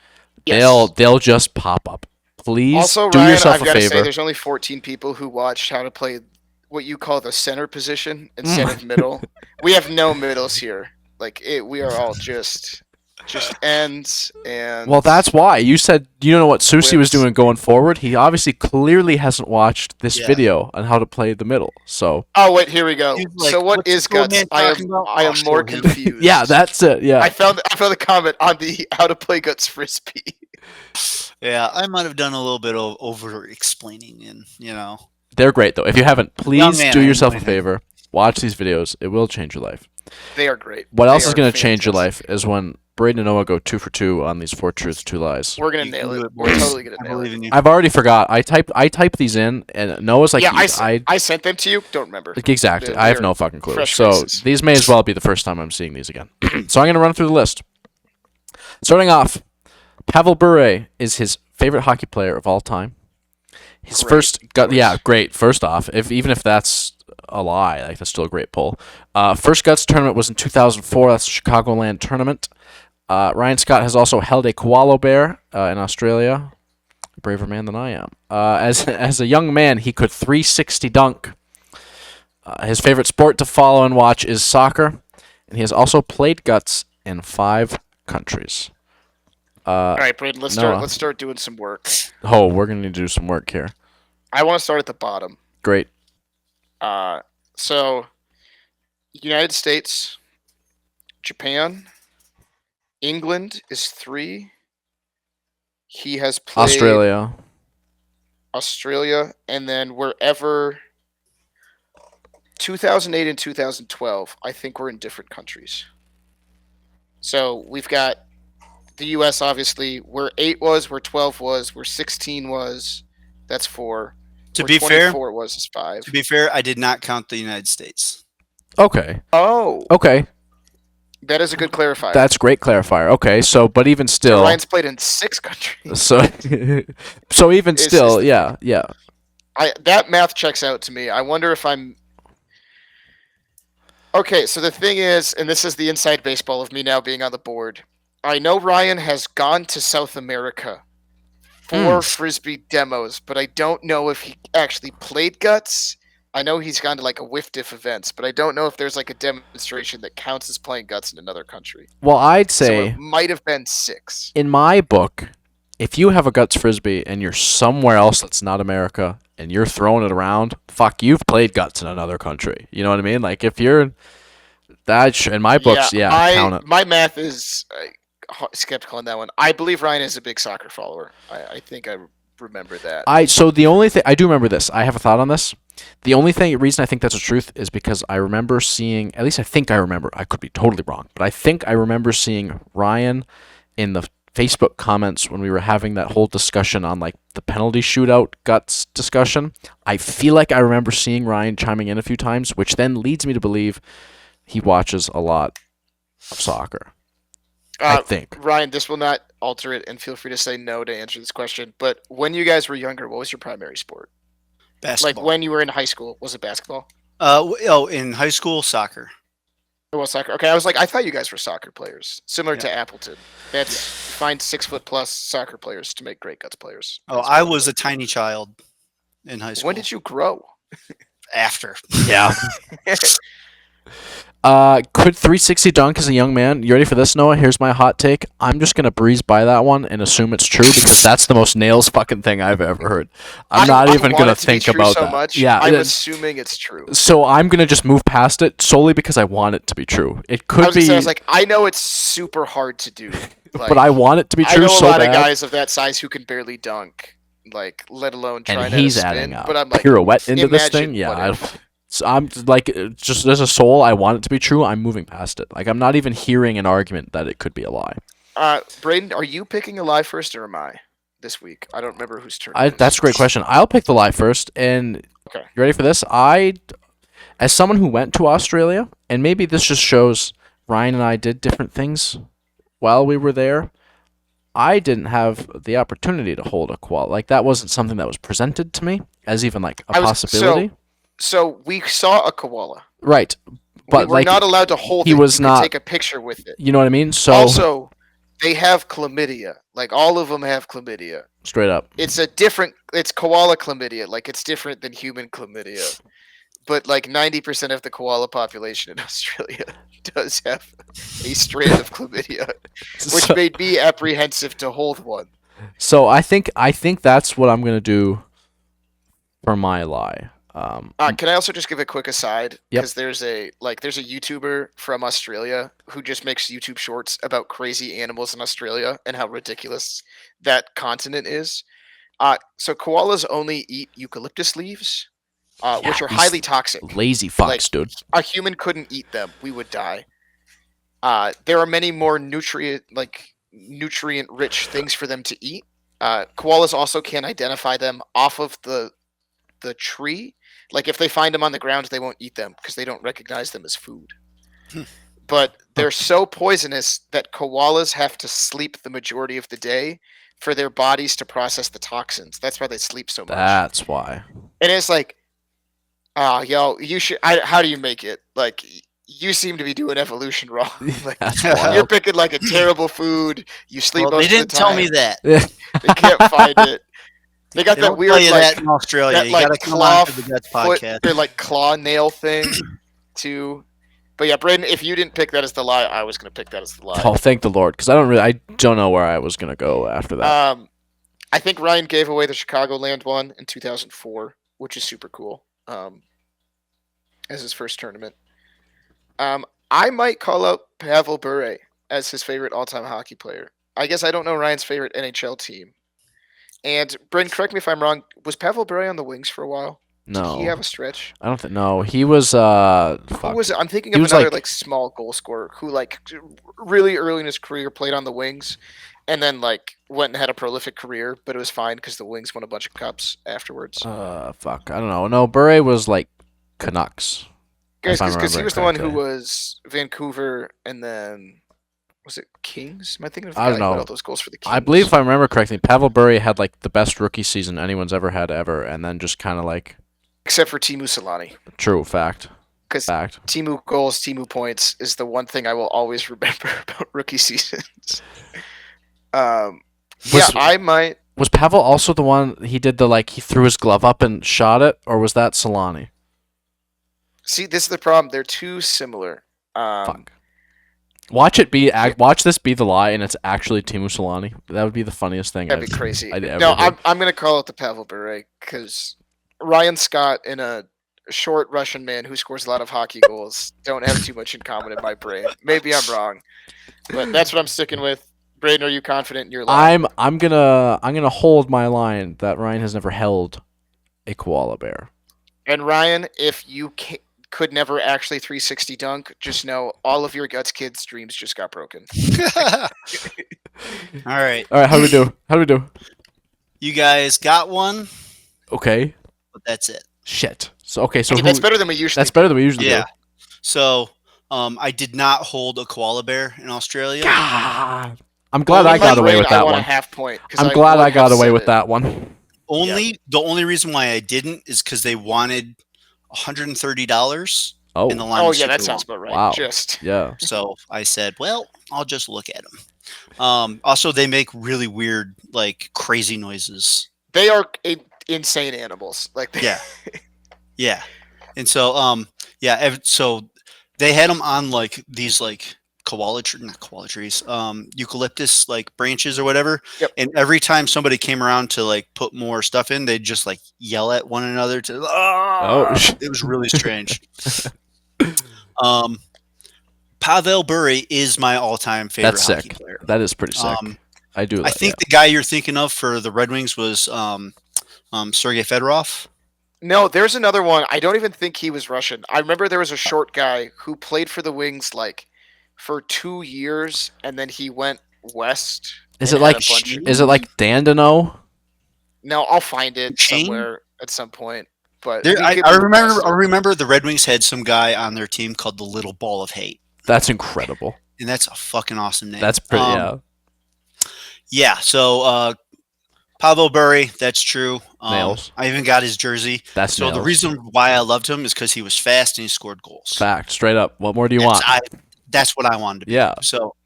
yes. They'll just pop up. Please Also, do Ryan, yourself I've a got to say, favor. there's only 14 people who watched how to play what you call the center position instead of middle. We have no middles here. Like we are all just ends and. Well, that's why you said you don't know what Susie was Whips. doing going forward. He obviously clearly hasn't watched this Yeah. video on how to play the middle. So Oh wait, here we go. He's like, So what "What's is this old guts? man I talking about?" am I'll more show him. confused. yeah, that's it. Yeah, I found the comment on the how to play guts frisbee. Yeah, I might have done a little bit of over explaining, and they're great though. If you haven't, please man, do I yourself a enjoyed it. favor. Watch these videos. It will change your life. They are great. What They else is are going to change your fantastic. life is when Braden and Noah go 2 for 2 on these 4 truths, 2 lies. We're gonna You nail can do it. it, We're boys. totally gonna I nail believe it. in you. I've already forgot. I type these in, and Noah's like, Yeah, I sent them to you. Don't remember. exactly. They're- I have they're no fucking clue. fresh So faces. these may as well be the first time I'm seeing these again. So I'm going to run through the list. Starting off, Pavel Bure is his favorite hockey player of all time. His Great first choice. yeah, great. First off, even if that's a lie, like that's still a great poll. First Guts tournament was in 2004. That's the Chicagoland tournament. Ryan Scott has also held a koala bear in Australia. A braver man than I am. As a young man, he could 360 dunk. His favorite sport to follow and watch is soccer, and he has also played Guts in 5 countries. All right, Braden. Let's Noah. start doing some work. Oh, we're gonna need to do some work here. I want to start at the bottom. Great. So, United States, Japan, England is 3. He has played Australia. Australia, and then wherever 2008 and 2012, I think we're in different countries. So we've got the U.S. obviously, where 8 was, where 12 was, where 16 was. That's 4. To Where be fair, 24 was is 5. I did not count the United States. Okay. Oh, Okay. that is a good clarifier. That's great clarifier. Okay. So, but even So still. Ryan's played in 6 countries. So even Is- still, is- yeah. That math checks out to me. I wonder if I'm. Okay, so the thing is, and this is the inside baseball of me now being on the board. I know Ryan has gone to South America for frisbee demos, but I don't know if he actually played guts. I know he's gone to like a whiff diff events, but I don't know if there's like a demonstration that counts as playing guts in another country. Well, I'd So say it might have been 6. in my book, if you have a guts frisbee and you're somewhere else that's not America and you're throwing it around, fuck, you've played guts in another country. You know what I mean? Like if you're that in my books, count it. My math is skeptical on that one. I believe Ryan is a big soccer follower. I think I remember that. So the only thing I do remember this, I have a thought on this. The only reason I think that's the truth is because I remember seeing, at least I think I remember, I could be totally wrong, but I think I remember seeing Ryan in the Facebook comments when we were having that whole discussion on like the penalty shootout guts discussion. I feel like I remember seeing Ryan chiming in a few times, which then leads me to believe he watches a lot of soccer. I think. Ryan, this will not alter it, and feel free to say no to answer this question. But when you guys were younger, what was your primary sport? Basketball. Like when you were in high school, was it basketball? In high school, soccer. It was soccer. Okay, I was like, I thought you guys were soccer players, similar to Appleton. That's find 6'+ soccer players to make great guts players. Oh, I was a tiny child in high school. When did you grow? After. Yeah. Could 360 dunk as a young man? You ready for this, Noah? Here's my hot take. I'm just gonna breeze by that one and assume it's true because that's the most nails fucking thing I've ever heard. I'm not even want gonna it to be think true about so that. much, Yeah, I'm assuming it's true. so I'm gonna just move past it solely because I want it to be true. It could be, I was like, I know it's super hard to do, like, but I want it to be I true know so a lot bad. of guys of that size who can barely dunk, like let alone trying And to he's spin. adding a But I'm like, pirouette into this thing. imagine Yeah, what if. so I'm like, just as a soul, I want it to be true. I'm moving past it. Like I'm not even hearing an argument that it could be a lie. Braden, are you picking a lie first, or am I this week? I don't remember whose turn. it is. That's a great question. I'll pick the lie first. And Okay. you ready for this? As someone who went to Australia, and maybe this just shows Ryan and I did different things while we were there. I didn't have the opportunity to hold a koala. Like that wasn't something that was presented to me as even like a possibility. So we saw a koala. Right. But we were like not allowed to hold he it. was You not- could take a picture with it. you know what I mean? So Also, they have chlamydia. Like all of them have chlamydia. straight up. It's koala chlamydia. Like it's different than human chlamydia. But like 90% of the koala population in Australia does have a strand of chlamydia, which So- made me apprehensive to hold one. So I think that's what I'm gonna do for my lie. Can I also just give a quick aside? Yep. Because there's a YouTuber from Australia who just makes YouTube shorts about crazy animals in Australia and how ridiculous that continent is. So koalas only eat eucalyptus leaves, which are these highly toxic. lazy fucks, Like- dude. A human couldn't eat them; we would die. There are many more nutrient-rich things for them to eat. Koalas also can identify them off of the tree. Like if they find them on the ground, they won't eat them because they don't recognize them as food. But they're so poisonous that koalas have to sleep the majority of the day for their bodies to process the toxins. That's why they sleep so much. That's why. And it's like, yo, you should. How do you make it? Like, you seem to be doing evolution wrong. Like, That's you're wild. picking like a terrible food. You sleep Well, most they didn't of the tell time. me that. They can't find it. They got They that don't weird tell you like that in Australia. that, You like, gotta come claw on to the Guts foot podcast. or like claw nail thing too. But yeah, Braden, if you didn't pick that as the lie, I was gonna pick that as the lie. Oh, thank the Lord, because I don't know where I was gonna go after that. I think Ryan gave away the Chicagoland one in 2004, which is super cool. As his first tournament. I might call out Pavel Bure as his favorite all-time hockey player. I guess I don't know Ryan's favorite NHL team. And Bryn, correct me if I'm wrong. Was Pavel Bure on the Wings for a while? Did he No, have a stretch? I don't think. No, he was. Who Fuck. was it? I'm thinking He of was another like- like small goal scorer who like really early in his career played on the wings, and then like went and had a prolific career, but it was fine because the Wings won a bunch of cups afterwards. Fuck. I don't know. No, Bure was like Canucks. Guys, if I'm because he remembering was the one who correctly. was Vancouver, and then was it Kings? Am I thinking of the I guy don't who had know. all those goals for the Kings? I believe, if I remember correctly, Pavel Bure had like the best rookie season anyone's ever had ever, and then just kind of like Except for Timu Solani, true fact. because Fact. Timu goals, Timu points is the one thing I will always remember about rookie seasons. Yeah, Was- I might. Was Pavel also the one he did the like he threw his glove up and shot it, or was that Solani? See, this is the problem. They're too similar. Fuck. Watch it be. Watch this be the lie, and it's actually Timu Solani. That would be the funniest thing. That'd be crazy. I'd ever No, heard. I'm gonna call it the Pavel Bure because Ryan Scott and a short Russian man who scores a lot of hockey goals don't have too much in common in my brain. Maybe I'm wrong, but that's what I'm sticking with. Braden, are you confident in your line? I'm gonna hold my line that Ryan has never held a koala bear. And Ryan, if you could never actually 360 dunk, just know all of your Guts Kids dreams just got broken. All right. All right, how do we do? How do we do? You guys got one, Okay. but that's it. Shit. So okay, so Hey, who, that's better than we usually. that's better than we usually Yeah. do. So, I did not hold a koala bear in Australia. God. I'm glad I In my got away brain, with that I want one. a half point. 'Cause I'm glad would I got have away said with it. that one. The only reason why I didn't is because they wanted $130 Oh. in the line. Oh of yeah, that Super sounds One. about right. Wow. Just Yeah. So I said, well, I'll just look at them. Also, they make really weird, like crazy noises. they are insane animals. Like Yeah. Yeah. And so, so they had them on like these like not koala trees, eucalyptus like branches or whatever. Yep. And every time somebody came around to like put more stuff in, they'd just like yell at one another to. Oh. It was really strange. Pavel Bure is my all-time favorite That's hockey sick. player. That is pretty sick. I do. I think the guy you're thinking of for the Red Wings was Sergei Fedorov. No, there's another one. I don't even think he was Russian. I remember there was a short guy who played for the Wings like for 2 years, and then he went west. Is and it had like a bunch of- is it like Dandino? No, I'll find it Shane? somewhere at some point. But There, he I, could I be the remember. best. I remember the Red Wings had some guy on their team called the Little Ball of Hate, That's incredible. and that's a fucking awesome name. That's pretty. Yeah. Yeah. So Pavel Bure, that's true. Nails. I even got his jersey. That's So the nails. reason why I loved him is because he was fast and he scored goals. Fact. Straight up. What more do you That's- want? That's what I wanted to be. Yeah. So,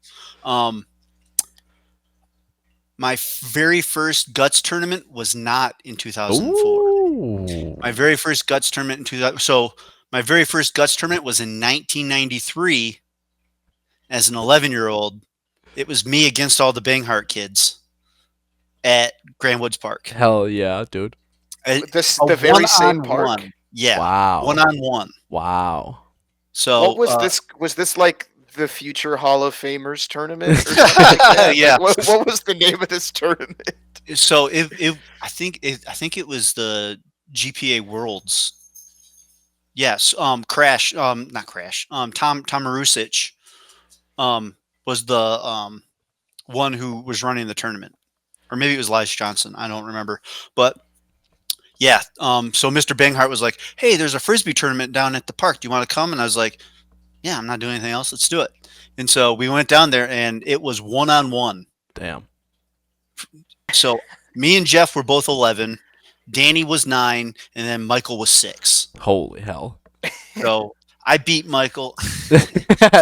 my very first Guts tournament was not in 2004. Ooh. My very first Guts tournament in 2000. So my very first Guts tournament was in 1993. As an 11-year-old, it was me against all the Banghart kids at Grand Woods Park. Hell yeah, dude. The very same park. one-on-one. Yeah, Wow. 1-on-1. Wow. So What was this? Was this like the future Hall of Famers tournament? Or something like that? Yeah. Like, what was the name of this tournament? So I think it was the GPA Worlds. Yes, Crash, not Crash. Tom Marusic, was the one who was running the tournament, or maybe it was Lige Johnson. I don't remember, but yeah. So Mr. Banghart was like, "Hey, there's a frisbee tournament down at the park. Do you want to come?" And I was like, "Yeah, I'm not doing anything else. Let's do it." And so we went down there, and it was 1-on-1. Damn. So me and Jeff were both 11. Danny was 9, and then Michael was 6. Holy hell. So I beat Michael.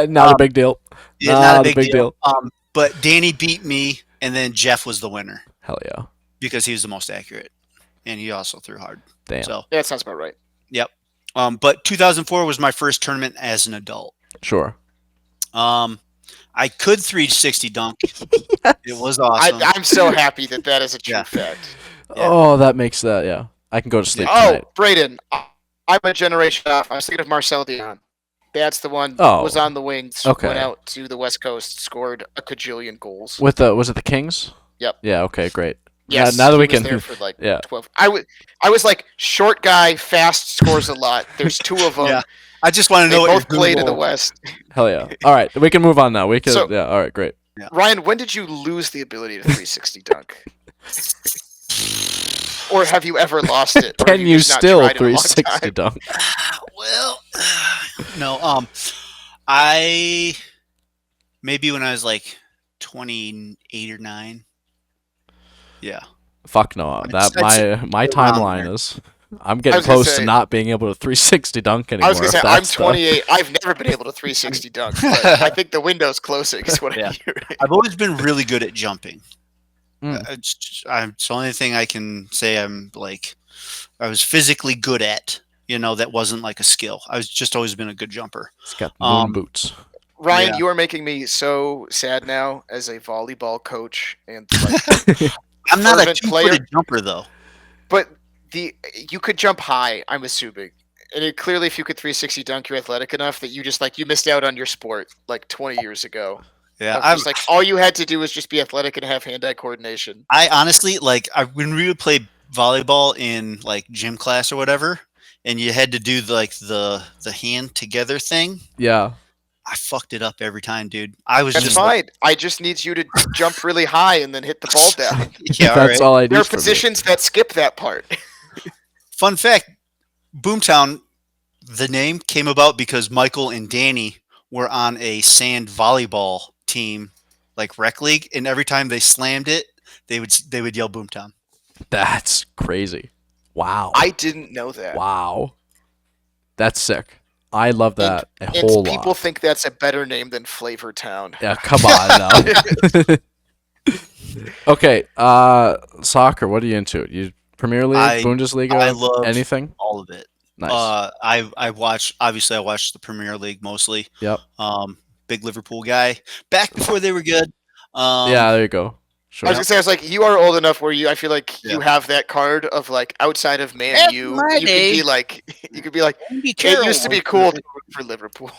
Not a big deal. Yeah, not a big deal. But Danny beat me, and then Jeff was the winner Hell yeah. because he was the most accurate, and he also threw hard. Damn. So, Yeah, that sounds about right. but 2004 was my first tournament as an adult. Sure. I could 360 dunk. It was awesome. I'm so happy that is a true Yeah. fact. Yeah. Oh, that makes that. Yeah. I can go to sleep Oh, tonight. Braden, I'm a generation off. I was thinking of Marcel Dion. That's the one. Oh. Was on the Wings. Okay. Went out to the West Coast, scored a cajillion goals. Was it the Kings? Yep. Yeah. Okay. Great. Yes, now that he we was can, there for like yeah. 12. I was like, short guy, fast, scores a lot. There's two of them. Yeah. I just want to They know what both your played in the Google. West. Hell yeah. All right, we can move on now. We can. So- Yeah. All right. Great. Ryan, when did you lose the ability to 360 dunk? Or have you ever lost it? Or have Can you just not still tried in a long 360 time? dunk? Well, no. I maybe when I was like 28 or 9. Yeah. Fuck no. That I'd say my around timeline there. is. I'm I getting was gonna close to say- not being able to 360 dunk anymore. I was gonna say if I'm that's the- 28. I've never been able to 360 dunk, but I think the window's closing. Is what Yeah. I hear. I've always been really good at jumping. Mm. It's the only thing I can say I was physically good at. That wasn't like a skill. I was just always been a good jumper. It's got moon Um, boots. Ryan, Yeah. you are making me so sad now as a volleyball coach and like, I'm not a fervent two-footed jumper though. but you could jump high. I'm assuming, and clearly, if you could 360 dunk, you're athletic enough that you missed out on your sport like 20 years ago. Yeah, Of just like all you had to do was just be athletic and have hand-eye coordination. I honestly when we would play volleyball in like gym class or whatever, and you had to do the hand together thing. Yeah. I fucked it up every time, dude. I was That's just fine. I just need you to jump really high and then hit the ball down. yeah. All That's right. all I There need. are from you. positions that skip that part. Fun fact: Boomtown, the name came about because Michael and Danny were on a sand volleyball team, like rec league, and every time they slammed it, they would yell Boomtown. That's crazy. Wow. I didn't know that. Wow. That's sick. I love that a And whole people lot. think that's a better name than Flavor Town. Yeah, come on now. Okay, soccer. What are you into? You Premier League, Bundesliga, I love anything? all of it. Nice. I watched the Premier League mostly. Yep. Big Liverpool guy. Back before they were good. Yeah, there you go. Sure. I was gonna say, I was like, you are old enough where I feel like you Yeah. have that card of like outside of Man Back U, in my you could day. be like, Andy it Carroll used to be was cool good. to root for Liverpool.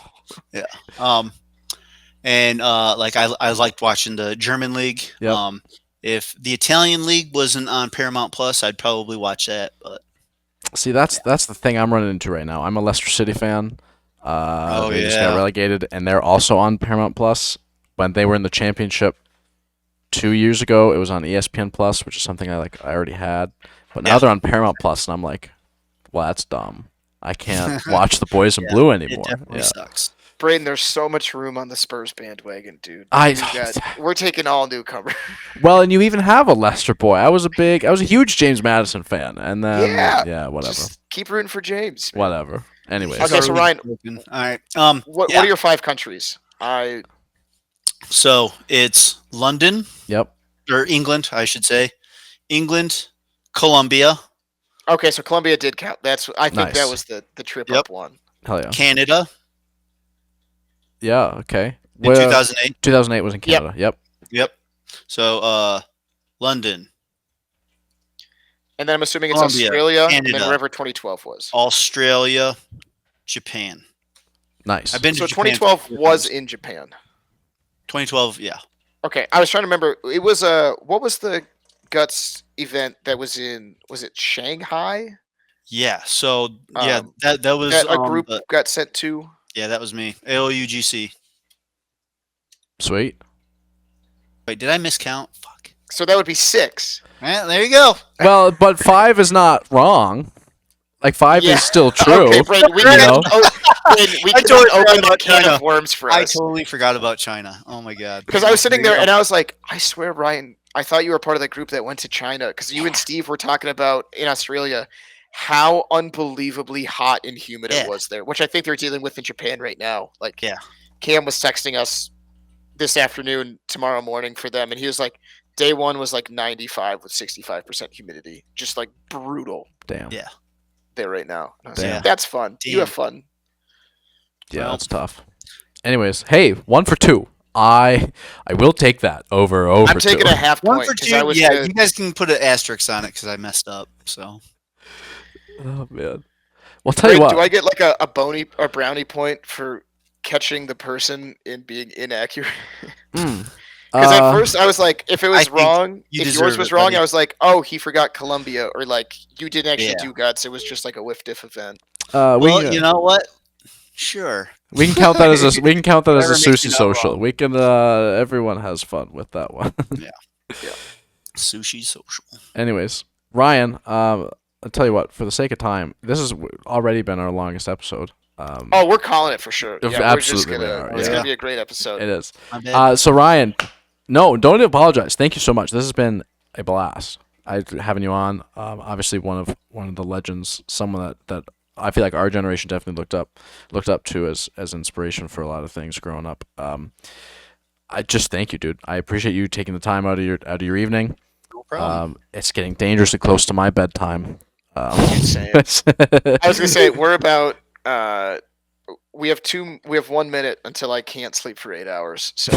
And I liked watching the German league. Yep. If the Italian league wasn't on Paramount Plus, I'd probably watch that. But See, that's the thing I'm running into right now. I'm a Leicester City fan. They just got yeah. relegated, and they're also on Paramount Plus. When they were in the championship 2 years ago, it was on ESPN Plus, which is something I already had. But now Yeah. they're on Paramount Plus, and I'm like, well, that's dumb. I can't watch the boys in Yeah, blue it anymore. definitely Yeah. sucks. Braden, there's so much room on the Spurs bandwagon, dude. I We're taking all newcomers. well, and you even have a Leicester boy. I was a huge James Madison fan, and then Yeah. whatever, Just keep rooting for James. man. whatever. Anyways, Okay, so Ryan, All right. what yeah. are your 5 countries? So it's London yep, or England, I should say. England, Colombia, Okay, so Colombia did count. I think Nice. that was the trip Yep. up one. hell yeah, Canada yeah, okay. in 2008. 2008 was in Canada. Yep. Yep. So London, And then I'm assuming it's Colombia, Australia, and Canada. then wherever 2012 was. Australia, Japan. Nice. I've been to So Japan 2012 4 was times. in Japan. 2012, yeah. Okay, I was trying to remember. It was what was the Guts event that was in? Was it Shanghai? Yeah. So yeah, Um, that was That a group the- got sent to. yeah, that was me. AOUGC. Sweet. Wait, did I miscount? Fuck. So that would be 6. There you go. Well, but 5 is not wrong. Like 5 Yeah. is still true. Okay, Braden, we You can, know? Braden, we I can totally forgot open a about can China. of worms for I us. totally forgot about China. Oh my god. Because I was sitting There there you and go. I was like, I swear, Ryan, I thought you were part of that group that went to China. Because you and Steve were talking about in Australia how unbelievably hot and humid Yeah. it was there, which I think they're dealing with in Japan right now. Like, Yeah. Cam was texting us this afternoon, tomorrow morning for them, and he was like, day one was like 95 with 65% humidity, just like brutal Damn. Yeah. there right now. And I was Damn. like, that's fun. You Damn. have fun. Yeah, Well. that's tough. Anyways, hey, 1 for 2. I will take that over I'm taking 2. a half 1 point for because 2. I was Yeah, gonna- you guys can put an asterisk on it because I messed up. So Oh man. Well, tell you Braden, what. do I get like a brownie point for catching the person in being inaccurate? Because at first I was like, if it I was think wrong, you if yours deserve was it, wrong, buddy. I was like, oh, he forgot Columbia, or like you didn't actually Yeah. do guts. It was just like a whiff diff event. Well, you know what? Sure. we can count that as a Whatever makes me sushi not social. wrong. We can everyone has fun with that one. Sushi social. Anyways, Ryan, I'll tell you what. For the sake of time, this has already been our longest episode. Oh, we're calling it for sure. Yeah, absolutely we're just we gonna. are, It's yeah. gonna be a great episode. It is. My bad. So Ryan, no, don't apologize. Thank you so much. This has been a blast. Having you on. Obviously one of the legends. Someone that I feel like our generation definitely looked up to as inspiration for a lot of things growing up. I just thank you, dude. I appreciate you taking the time out of your evening. No problem. It's getting dangerously close to my bedtime. Insane. I was gonna say we're about. We have 1 minute until I can't sleep for 8 hours. So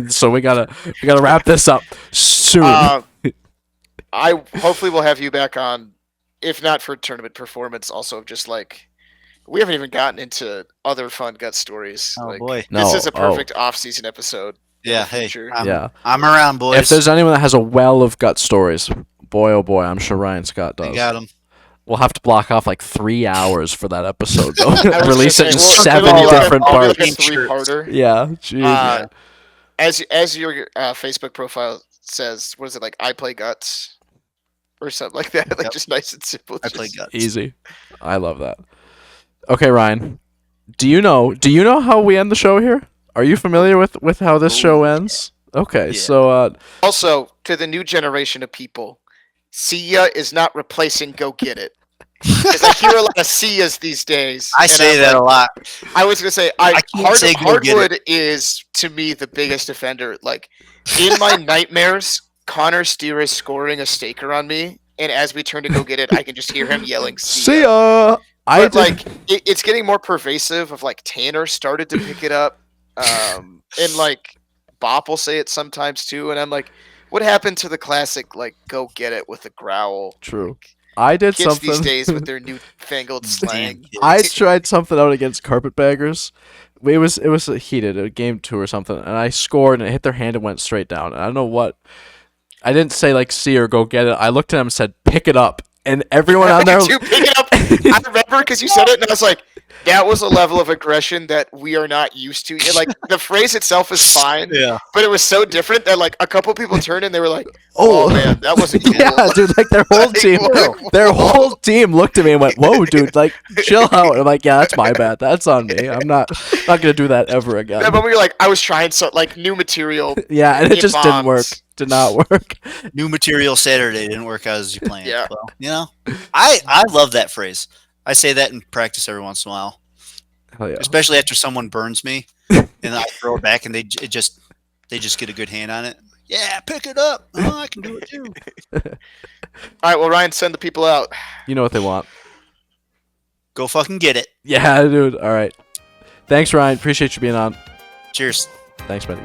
so we gotta wrap this up soon. I hopefully will have you back on, if not for tournament performance, also just like we haven't even gotten into other fun gut stories. Oh like, boy. this is a perfect off-season episode. Yeah. the Hey. future. I'm around, boys. If there's anyone that has a well of gut stories, boy oh boy, I'm sure Ryan Scott does. I got them. We'll have to block off like 3 hours for that episode, though. I was Release gonna it in say, 7 we'll different do parts. like a three-parter. Yeah, jeez. As your Facebook profile says, what is it, like I play guts or something like that? Like Yep. just nice and simple. I play guts. Easy. I love that. Okay, Ryan. Do you know how we end the show here? Are you familiar with how this show ends? Okay, Yeah. so Also, to the new generation of people, see ya is not replacing go get it. Because I hear a lot of see yas these days. I and say I'm that like, a lot. I was gonna say can't say go get hardwood is to me the biggest offender. Like in my nightmares, Connor Steer is scoring a staker on me, and as we turn to go get it, I can just hear him yelling see ya. But like it's getting more pervasive. Of like Tanner started to pick it up, and like Bop will say it sometimes too. And I'm like, what happened to the classic like go get it with a growl? True. I did Kids something these days with their newfangled slang. I tried something out against carpetbaggers. It was heated, a game 2 or something, and I scored and it hit their hand and went straight down. And I don't know what. I didn't say like see or go get it. I looked at them and said pick it up, and everyone on there. To pick it up. I remember because you said it, and I was like, that was a level of aggression that we are not used to. Like the phrase itself is fine, Yeah. but it was so different that like a couple people turned and they were like, "Oh man, that wasn't cool." Yeah, dude, like their whole Like, team, what? their whole team looked at me and went, "Whoa, dude, like chill out." I'm like, "Yeah, that's my bad. That's on me. I'm not gonna do that ever again." Yeah, but we were like, I was trying so like new material. Yeah, and it just didn't work. bombs. Did not work. New material Saturday didn't work out as you planned. Yeah. Well, you know, I love that phrase. I say that in practice every once in a while, Hell yeah. especially after someone burns me, and I throw it back, and they just get a good hand on it. Yeah, pick it up. Oh, I can do it too. All right, well, Ryan, send the people out. You know what they want. Go fucking get it. Yeah, dude. All right. Thanks, Ryan. Appreciate you being on. Cheers. Thanks, buddy.